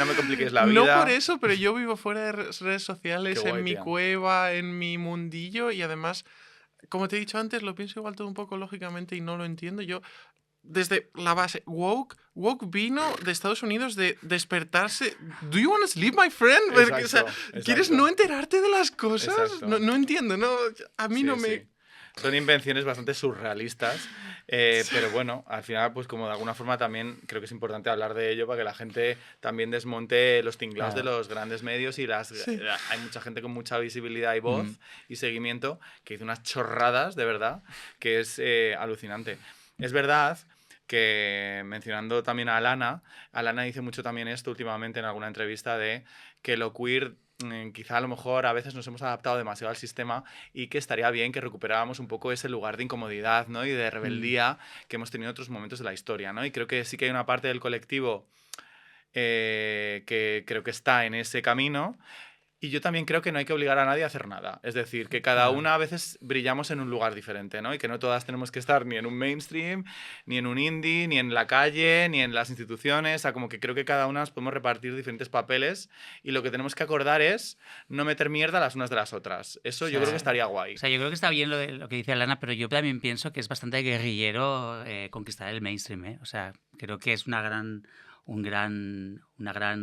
me compliques la vida. No por eso, pero yo vivo fuera de redes sociales, Qué guay, en mi tía. cueva, en mi mundillo y además, como te he dicho antes, lo pienso igual todo un poco lógicamente y no lo entiendo. Yo, desde la base, woke vino de Estados Unidos de despertarse. ¿Do you want to sleep, my friend? Porque, o sea, Exacto, ¿quieres exacto. no enterarte de las cosas? Exacto. No entiendo, no, a mí Sí, no me... sí. Son invenciones bastante surrealistas, pero bueno, al final, pues como de alguna forma también creo que es importante hablar de ello para que la gente también desmonte los tinglaos de los grandes medios y hay mucha gente con mucha visibilidad y voz y seguimiento que dice unas chorradas, de verdad, que es alucinante. Es verdad que mencionando también a Alana dice mucho también esto últimamente en alguna entrevista de que lo queer quizá a lo mejor a veces nos hemos adaptado demasiado al sistema y que estaría bien que recuperáramos un poco ese lugar de incomodidad, ¿no? Y de rebeldía que hemos tenido en otros momentos de la historia, ¿no? Y creo que sí que hay una parte del colectivo que creo que está en ese camino. Y yo también creo que no hay que obligar a nadie a hacer nada. Es decir, que cada una a veces brillamos en un lugar diferente, ¿no? Y que no todas tenemos que estar ni en un mainstream, ni en un indie, ni en la calle, ni en las instituciones. O sea, como que creo que cada una nos podemos repartir diferentes papeles y lo que tenemos que acordar es no meter mierda las unas de las otras. Eso yo creo que estaría guay. O sea, yo creo que está bien lo que dice Alana, pero yo también pienso que es bastante guerrillero conquistar el mainstream, ¿eh? O sea, creo que es una gran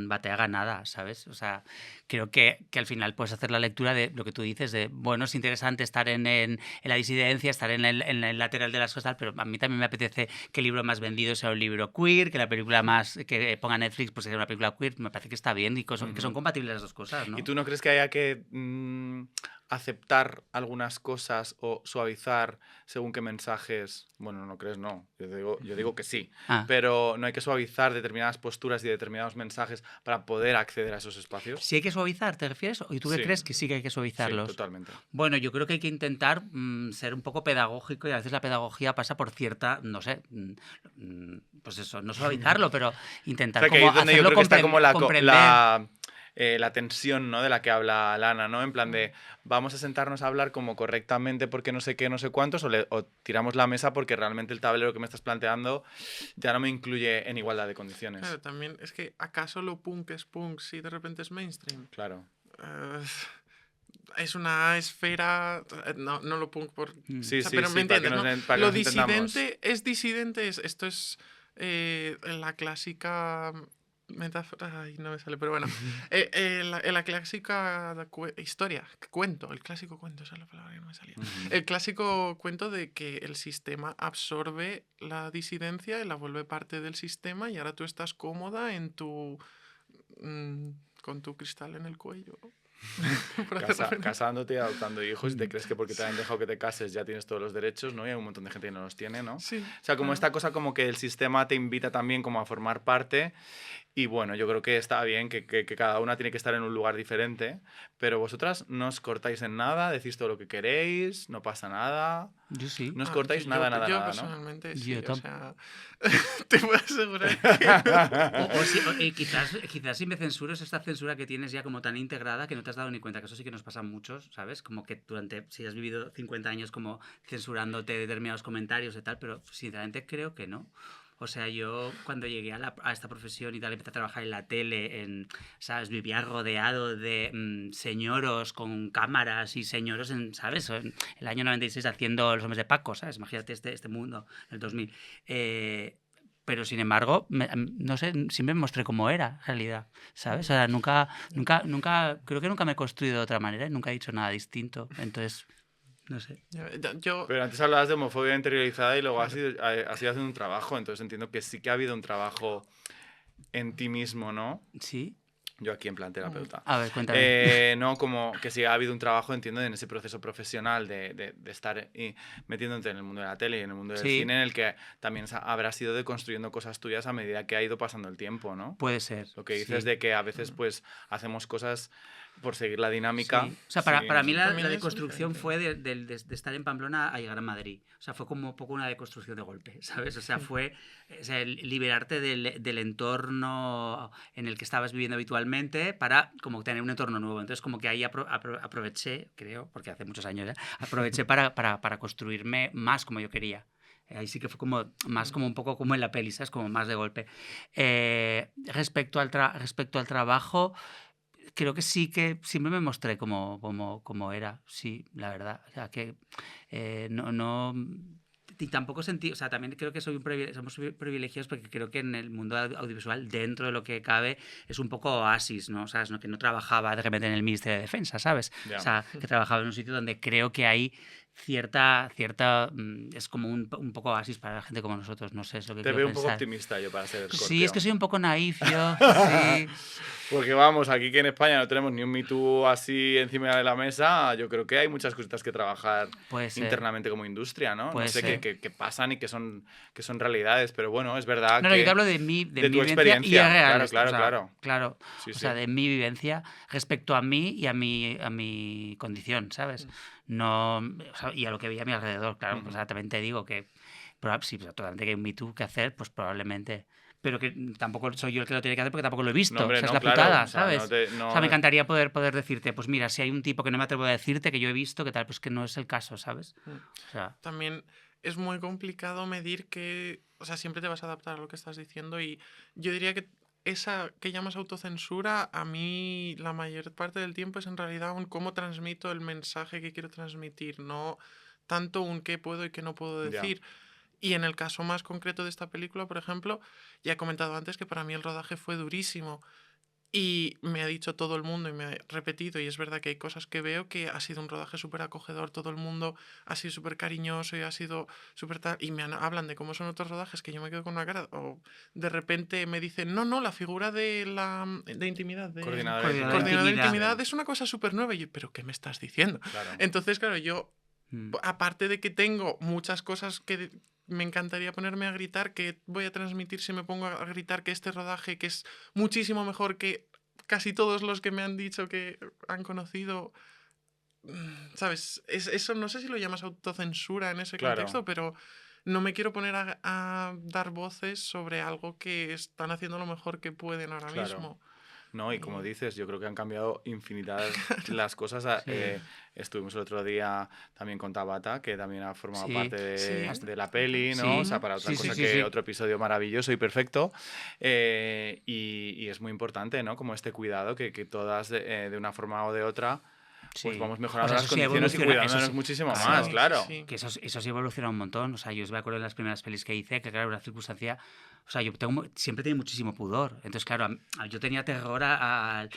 batalla ganada, ¿sabes? O sea, creo que al final puedes hacer la lectura de lo que tú dices, de, bueno, es interesante estar en la disidencia, estar en el lateral de las cosas, pero a mí también me apetece que el libro más vendido sea un libro queer, que la película más que ponga Netflix pues sea una película queer, me parece que está bien y que son compatibles las dos cosas, ¿no? ¿Y tú no crees que haya que aceptar algunas cosas o suavizar según qué mensajes? Bueno, no crees, no. Yo digo que sí. Pero no hay que suavizar determinadas posturas y determinados mensajes para poder acceder a esos espacios. Si hay que suavizar, ¿te refieres? ¿Y tú qué crees que sí que hay que suavizarlos? Sí, totalmente. Bueno, yo creo que hay que intentar ser un poco pedagógico y a veces la pedagogía pasa por cierta, no sé, pues eso, no suavizarlo, pero intentar como hacerlo yo creo que está como comprender. La tensión, ¿no? De la que habla Lana, ¿no? En plan de vamos a sentarnos a hablar como correctamente porque no sé qué, no sé cuántos, o tiramos la mesa porque realmente el tablero que me estás planteando ya no me incluye en igualdad de condiciones. Claro, también es que ¿acaso lo punk es punk si de repente es mainstream? Claro. Es una esfera... No lo punk por... Sí, pero me entiendes, ¿no? Lo disidente es disidente, esto es la clásica... metáfora, ay, no me sale, pero bueno, la clásica historia, cuento, el clásico cuento, esa es la palabra que no me salía. El clásico cuento de que el sistema absorbe la disidencia y la vuelve parte del sistema y ahora tú estás cómoda en con tu cristal en el cuello. Casándote y adoptando hijos y te crees que porque te han dejado que te cases ya tienes todos los derechos, ¿no? Y hay un montón de gente que no los tiene, ¿no? Sí. O sea, como esta cosa como que el sistema te invita también como a formar parte Y bueno, yo creo que está bien, que cada una tiene que estar en un lugar diferente, pero vosotras no os cortáis en nada, decís todo lo que queréis, no pasa nada. Yo sí. No os cortáis nada, nada, yo nada, ¿no? personalmente Yo sí, o sea, te puedo asegurar que Quizás si me censuro es esta censura que tienes ya como tan integrada que no te has dado ni cuenta, que eso sí que nos pasa a muchos, ¿sabes? Como que si has vivido 50 años como censurándote determinados comentarios y tal, pero sinceramente creo que no. O sea, yo cuando llegué a esta profesión y tal, empecé a trabajar en la tele, ¿sabes? Vivía rodeado de señoros con cámaras y señoros, ¿sabes? En el año 96 haciendo Los Hombres de Paco, ¿sabes? Imagínate este mundo, el 2000. Pero sin embargo, no sé, siempre me mostré cómo era, en realidad, ¿sabes? O sea, creo que nunca me he construido de otra manera y nunca he dicho nada distinto. Entonces, no sé. yo Pero antes hablabas de homofobia interiorizada y luego has ido haciendo un trabajo, entonces entiendo que sí que ha habido un trabajo en ti mismo, ¿no? ¿Sí? Yo aquí en plan terapeuta. A ver, cuéntame. No, como que sí ha habido un trabajo, entiendo, en ese proceso profesional de estar metiéndote en el mundo de la tele y en el mundo del Sí. cine, en el que también habrás ido deconstruyendo cosas tuyas a medida que ha ido pasando el tiempo, ¿no? Puede ser. Lo que dices sí. de que a veces pues hacemos cosas por seguir la dinámica. Sí. O sea, Sí. para mí la También es deconstrucción diferente. fue de estar en Pamplona a llegar a Madrid. O sea, fue como un poco una deconstrucción de golpe, ¿sabes? O sea, fue liberarte del entorno en el que estabas viviendo habitualmente para como tener un entorno nuevo. Entonces, como que ahí aproveché, creo, porque hace muchos años ya, aproveché para construirme más como yo quería. Ahí sí que fue como más como un poco como en la peli, ¿sabes? Como más de golpe. Respecto al trabajo, creo que sí que siempre me mostré como era, sí, la verdad. O sea, que no. Y tampoco sentí, o sea, también creo que somos privilegiados porque creo que en el mundo audiovisual, dentro de lo que cabe, es un poco oasis, ¿no? O sea, que no trabajaba de repente en el Ministerio de Defensa, ¿sabes? Ya. O sea, que trabajaba en un sitio donde creo que hay cierta es como un poco oasis para la gente como nosotros, no sé, es lo que Te quiero veo un poco pensar. optimista yo para ser Scorpio. Sí, es que soy un poco naif yo, sí. Porque vamos, aquí que en España no tenemos ni un Me Too así encima de la mesa, yo creo que hay muchas cositas que trabajar Puede ser. internamente como industria, ¿no? Puede No sé ser. qué pasan y que son realidades, pero bueno, es verdad No, que... yo te hablo de mi de tu vivencia y experiencia, es real. claro, esto, claro, o sea, claro. Claro, Sí, o sea, sí. de mi vivencia respecto a mí y a mi condición, ¿sabes? No, o sea, y a lo que veía a mi alrededor, claro. Ujú. O sea, también te digo que sí, totalmente que hay un Me Too que hacer, pues probablemente. Pero que tampoco soy yo el que lo tiene que hacer porque tampoco lo he visto. No, hombre, o sea, es no, la claro. putada, O sea, ¿sabes? O sea, me encantaría poder decirte, pues mira, si hay un tipo que no me atrevo a decirte, que yo he visto, que tal, pues que no es el caso, ¿sabes? O sea, También es muy complicado medir que, o sea, siempre te vas a adaptar a lo que estás diciendo y yo diría que esa que llamas autocensura, a mí la mayor parte del tiempo es en realidad un cómo transmito el mensaje que quiero transmitir, no tanto un qué puedo y qué no puedo Ya. decir. Y en el caso más concreto de esta película, por ejemplo, ya he comentado antes que para mí el rodaje fue durísimo. Y me ha dicho todo el mundo y me ha repetido, y es verdad que hay cosas que veo que ha sido un rodaje súper acogedor, todo el mundo ha sido súper cariñoso y ha sido súper tal, y hablan de cómo son otros rodajes que yo me quedo con una cara, o de repente me dicen, no, la figura de intimidad, de Coordinadora de coordinador de intimidad. intimidad es una cosa súper nueva, y yo, pero ¿qué me estás diciendo? Claro. Entonces, claro, yo, mm, aparte de que tengo muchas cosas que me encantaría ponerme a gritar, que voy a transmitir si me pongo a gritar que este rodaje, que es muchísimo mejor que casi todos los que me han dicho que han conocido, ¿sabes? Eso no sé si lo llamas autocensura en ese Claro. contexto, pero no me quiero poner a dar voces sobre algo que están haciendo lo mejor que pueden ahora Claro. mismo. No, y como dices, yo creo que han cambiado infinidad las cosas. Sí. Estuvimos el otro día también con Tabata, que también ha formado Sí. parte Sí. de la peli, ¿no? Sí. O sea, para otra Sí, sí, cosa sí, que sí. otro episodio maravilloso y perfecto. Y es muy importante, ¿no? Como este cuidado que todas de una forma o de otra pues Sí. vamos O mejorando sea, las eso sí condiciones y evoluciona, cuidándonos eso sí, muchísimo claro. más, Sí, claro. sí. Que eso sí evoluciona un montón. O sea, yo me acuerdo en las primeras pelis que hice, que claro, una circunstancia. O sea, yo siempre tengo muchísimo pudor. Entonces, claro, yo tenía terror ahora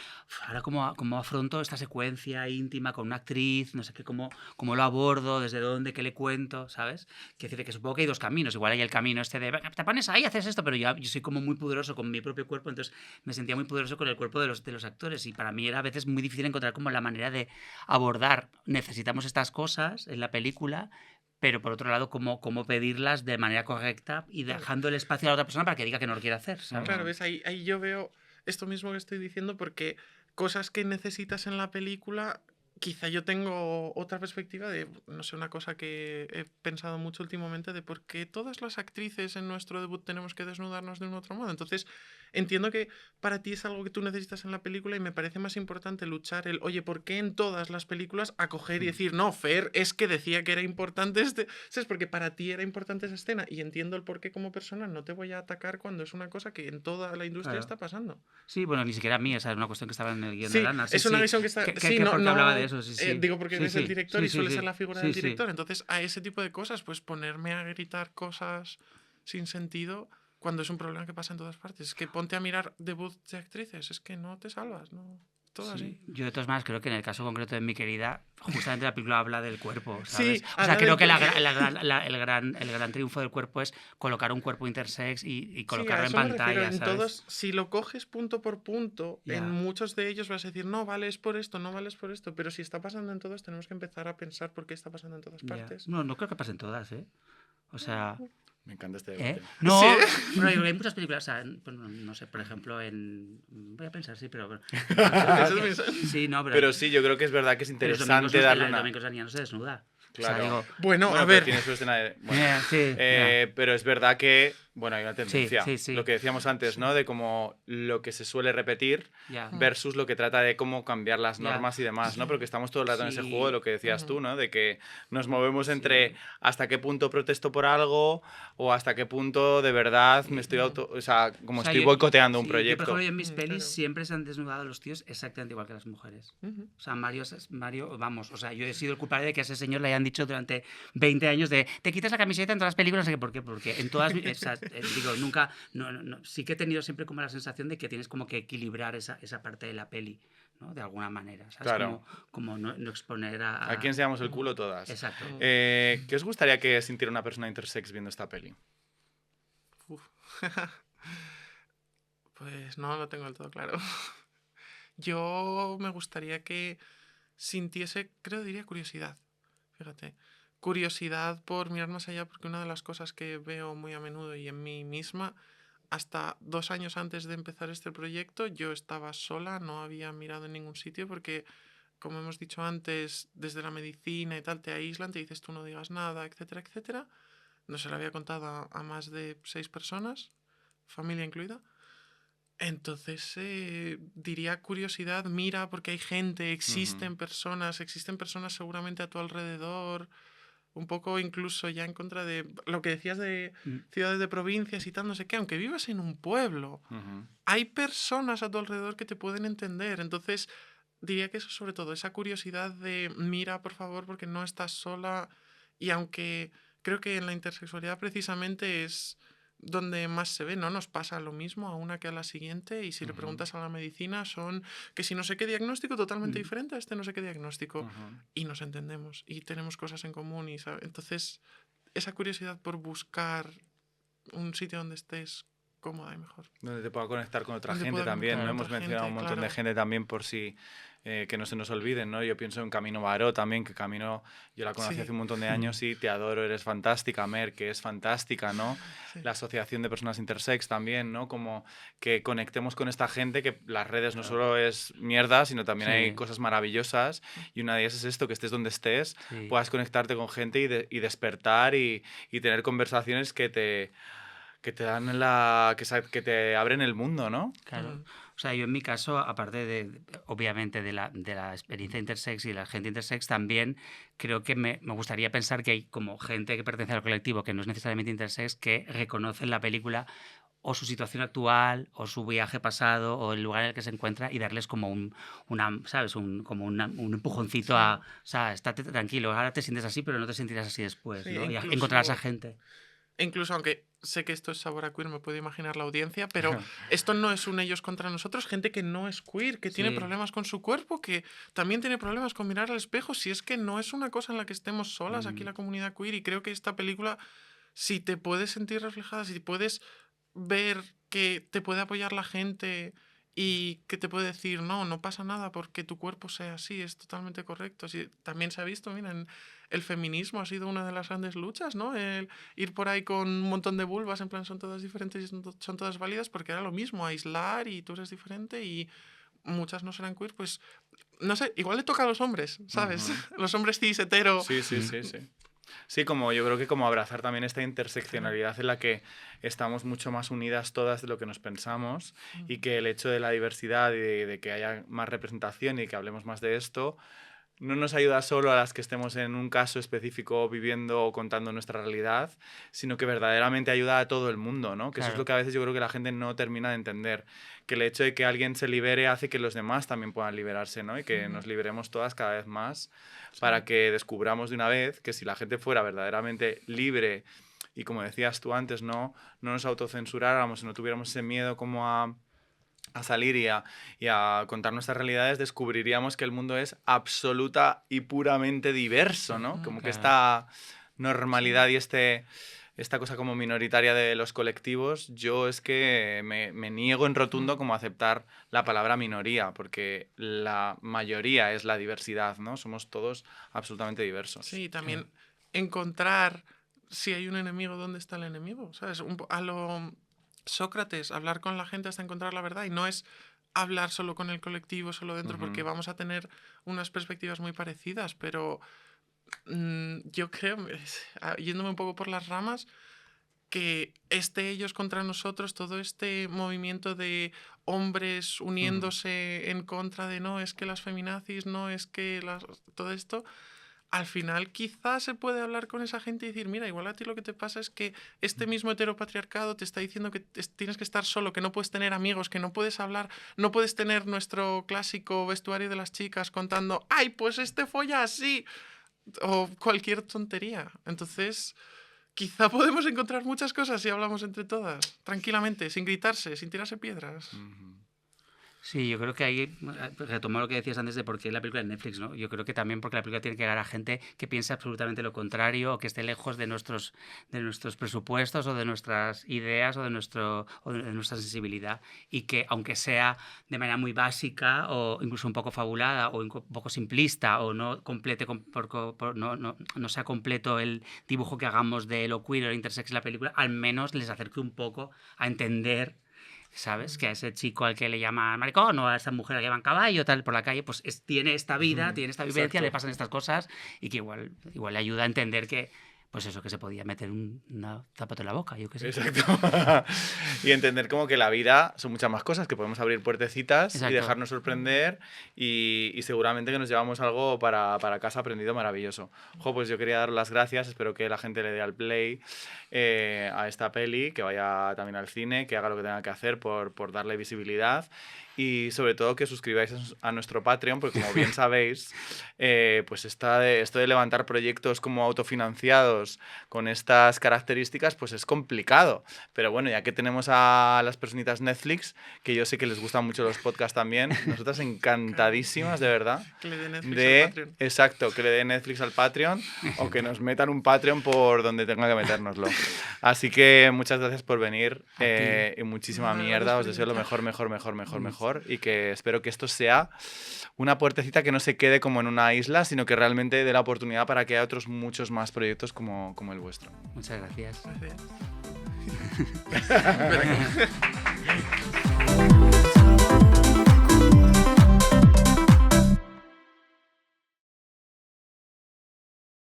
cómo afronto esta secuencia íntima con una actriz, no sé qué, cómo lo abordo, desde dónde, qué le cuento, ¿sabes? Quiero decir que supongo que hay dos caminos. Igual hay el camino este de, te pones ahí, haces esto, pero yo soy como muy pudoroso con mi propio cuerpo, entonces me sentía muy pudoroso con el cuerpo de los actores y para mí era a veces muy difícil encontrar como la manera de abordar. Necesitamos estas cosas en la película, pero por otro lado, cómo pedirlas de manera correcta y dejando el espacio a la otra persona para que diga que no lo quiere hacer, ¿sabes? Claro, ves, ahí yo veo esto mismo que estoy diciendo, porque cosas que necesitas en la película, quizá yo tengo otra perspectiva de, no sé, una cosa que he pensado mucho últimamente de por qué todas las actrices en nuestro debut tenemos que desnudarnos de un otro modo. Entonces, entiendo que para ti es algo que tú necesitas en la película y me parece más importante luchar oye, ¿por qué en todas las películas acoger y decir, no, Fer, es que decía que era importante ¿Sabes? Porque para ti era importante esa escena y entiendo el por qué como persona, no te voy a atacar cuando es una cosa que en toda la industria está pasando. Sí, bueno, ni siquiera a mí, esa es una cuestión que estaba en el guión de Sí, Lana. es una visión que está... Sí, no, porque hablaba de eso, digo porque eres el director y suele ser la figura del sí. director. Entonces, a ese tipo de cosas, pues ponerme a gritar cosas sin sentido cuando es un problema que pasa en todas partes. Es que ponte a mirar debuts de actrices, es que no te salvas, ¿no? Todo así. Yo de todas maneras creo que en el caso concreto de Mi querida, justamente la película habla del cuerpo, ¿sabes? Sí, o sea, creo que el el gran triunfo del cuerpo es colocar un cuerpo intersex y Sí, colocarlo a en eso me refiero. pantalla, En ¿sabes? todos, si lo coges punto por punto, en Ya. muchos de ellos vas a decir, no, vales por esto, no vales por esto. Pero si está pasando en todos, tenemos que empezar a pensar por qué está pasando en todas partes. No creo que pasen todas, ¿eh? O sea... Me encanta este debate. No, Sí. pero hay muchas películas, o sea, pues no sé, por ejemplo, voy a pensar, sí, pero... sí, no, Pero sí, yo creo que es verdad que es pero interesante darle una... Domingos la niña no se desnuda. Claro. O sea, digo, Bueno, a pero ver. tiene su escena de... bueno, sí, pero es verdad que, bueno, hay una tendencia. Sí. Lo que decíamos antes, ¿no? De como lo que se suele repetir ya. versus lo que trata de cómo cambiar las Ya. normas y demás, ¿no? Porque estamos todo el rato en ese Sí. juego de lo que decías tú, Ujú. ¿no? De que nos movemos entre Sí. hasta qué punto protesto por algo o hasta qué punto de verdad me estoy o sea, como O sea, estoy yo- boicoteando un sí, Yo, por proyecto. ejemplo, en mis pelis Claro. siempre se han desnudado los tíos exactamente igual que las mujeres. Ujú. O sea, Mario, vamos, o sea, yo he sido el culpable de que a ese señor le hayan dicho durante 20 años de te quitas la camiseta en todas las películas, no sé qué, ¿por qué? Porque en todas, o sea, digo, nunca, sí que he tenido siempre como la sensación de que tienes como que equilibrar esa parte de la peli, ¿no? De alguna manera, ¿sabes? Claro. Como no exponer a... Aquí enseñamos el culo todas. Exacto. ¿Qué os gustaría que sintiera una persona intersex viendo esta peli? Uf. Pues no lo tengo del todo claro. Yo me gustaría que sintiese, diría curiosidad. Fíjate. Curiosidad por mirar más allá, porque una de las cosas que veo muy a menudo y en mí misma, hasta 2 años antes de empezar este proyecto, yo estaba sola, no había mirado en ningún sitio, porque, como hemos dicho antes, desde la medicina y tal, te aíslan, te dices tú no digas nada, etcétera, etcétera. No se lo había contado a más de 6 personas, familia incluida. Entonces, diría curiosidad, mira, porque hay gente, existen personas seguramente a tu alrededor, un poco incluso ya en contra de lo que decías de Mm. ciudades de provincias y tal, no sé qué, aunque vivas en un pueblo, Ujú. hay personas a tu alrededor que te pueden entender. Entonces, diría que eso sobre todo, esa curiosidad de mira, por favor, porque no estás sola. Y aunque creo que en la intersexualidad precisamente es donde más se ve, ¿no? Nos pasa lo mismo a una que a la siguiente. Y si le Ujú. preguntas a la medicina, son que si no sé qué diagnóstico totalmente Mm. diferente a este no sé qué diagnóstico. Ujú. Y nos entendemos y tenemos cosas en común. Entonces, esa curiosidad por buscar un sitio donde estés cómoda y mejor. Donde te pueda conectar con otra Donde gente pueda también, conectar ¿no? con Hemos otra mencionado gente, un montón de claro. gente también por si que no se nos olviden, ¿no? Yo pienso en Camino Baró también, que Camino yo la conocí Sí. hace un montón de años y te adoro, eres fantástica, Mer, que es fantástica, ¿no? Sí. La Asociación de Personas Intersex también, ¿no? Como que conectemos con esta gente, que las redes no solo es mierda, sino también hay Sí. cosas maravillosas y una de ellas es esto, que estés donde estés, Sí. puedas conectarte con gente y despertar y tener conversaciones que te dan que te abren el mundo, ¿no? Claro. Ujú. O sea, yo en mi caso, aparte obviamente, de la experiencia intersex y de la gente intersex, también creo que me gustaría pensar que hay como gente que pertenece al colectivo, que no es necesariamente intersex, que reconoce en la película o su situación actual, o su viaje pasado, o el lugar en el que se encuentra, y darles como ¿sabes? Como un empujoncito Sí. a, o sea, estate tranquilo, ahora te sientes así, pero no te sentirás así después, Sí, ¿no? Y incluso- encontrar a esa gente. Incluso aunque sé que esto es sabor a queer, me puedo imaginar la audiencia, pero esto no es un ellos contra nosotros, gente que no es queer, que tiene Sí. problemas con su cuerpo, que también tiene problemas con mirar al espejo, si es que no es una cosa en la que estemos solas aquí la comunidad queer, y creo que esta película, si te puedes sentir reflejada, si puedes ver que te puede apoyar la gente y que te puede decir, no pasa nada porque tu cuerpo sea así, es totalmente correcto. Sí, también se ha visto, mira, el feminismo ha sido una de las grandes luchas, ¿no? El ir por ahí con un montón de vulvas, en plan, son todas diferentes y son todas válidas, porque era lo mismo, aislar y tú eres diferente y muchas no serán queer, pues, no sé, igual le toca a los hombres, ¿sabes? Los hombres cis, hetero. Sí. Sí, como yo creo que como abrazar también esta interseccionalidad en la que estamos mucho más unidas todas de lo que nos pensamos y que el hecho de la diversidad y de que haya más representación y que hablemos más de esto no nos ayuda solo a las que estemos en un caso específico viviendo o contando nuestra realidad, sino que verdaderamente ayuda a todo el mundo, ¿no? Que eso es lo que a veces yo creo que la gente no termina de entender, que el hecho de que alguien se libere hace que los demás también puedan liberarse, ¿no? Y que nos liberemos todas cada vez más para que descubramos de una vez que si la gente fuera verdaderamente libre y, como decías tú antes, no nos autocensuráramos, no tuviéramos ese miedo como a salir y a contar nuestras realidades, descubriríamos que el mundo es absoluta y puramente diverso, ¿no? Como que esta normalidad y esta cosa como minoritaria de los colectivos, yo es que me niego en rotundo como a aceptar la palabra minoría, porque la mayoría es la diversidad, ¿no? Somos todos absolutamente diversos. Sí, también encontrar si hay un enemigo, ¿dónde está el enemigo? ¿Sabes? A lo Sócrates, hablar con la gente hasta encontrar la verdad, y no es hablar solo con el colectivo, solo dentro, porque vamos a tener unas perspectivas muy parecidas, pero yo creo, yéndome un poco por las ramas, que ellos contra nosotros, todo este movimiento de hombres uniéndose en contra de no, es que las feminazis, no, es que todo esto, al final quizás se puede hablar con esa gente y decir, mira, igual a ti lo que te pasa es que este mismo heteropatriarcado te está diciendo que tienes que estar solo, que no puedes tener amigos, que no puedes hablar, no puedes tener nuestro clásico vestuario de las chicas contando, ¡ay, pues este folla así! O cualquier tontería. Entonces, quizá podemos encontrar muchas cosas si hablamos entre todas, tranquilamente, sin gritarse, sin tirarse piedras. Sí, yo creo que ahí retomo lo que decías antes de por qué la película de Netflix, ¿no? Yo creo que también porque la película tiene que llegar a gente que piense absolutamente lo contrario o que esté lejos de nuestros presupuestos o de nuestras ideas o de nuestra sensibilidad, y que aunque sea de manera muy básica o incluso un poco fabulada o un poco simplista o no complete no sea completo el dibujo que hagamos de lo queer o lo intersex en la película, al menos les acerque un poco a entender, ¿sabes? Que a ese chico al que le llaman maricón o a esa mujer a la que llaman caballo tal por la calle, pues tiene esta vida, tiene esta vivencia, le pasan estas cosas, y que igual le ayuda a entender que, pues eso, que se podía meter una zapato en la boca, yo qué sé. Exacto. Y entender como que la vida son muchas más cosas, que podemos abrir puertecitas y dejarnos sorprender, y seguramente que nos llevamos algo para casa aprendido maravilloso. Pues yo quería dar las gracias, espero que la gente le dé al play a esta peli, que vaya también al cine, que haga lo que tenga que hacer por darle visibilidad, y sobre todo que suscribáis a nuestro Patreon, porque como bien sabéis, pues esto de levantar proyectos como autofinanciados con estas características, pues es complicado. Pero bueno, ya que tenemos a las personitas Netflix, que yo sé que les gustan mucho los podcasts también, nosotras encantadísimas, de verdad. Que le dé Netflix al Patreon. Exacto, que le dé Netflix al Patreon o que nos metan un Patreon por donde tenga que metérnoslo. Así que muchas gracias por venir y muchísima mierda. Os deseo lo mejor, y que espero que esto sea una puertecita que no se quede como en una isla, sino que realmente dé la oportunidad para que haya otros muchos más proyectos como el vuestro. Muchas gracias. Gracias.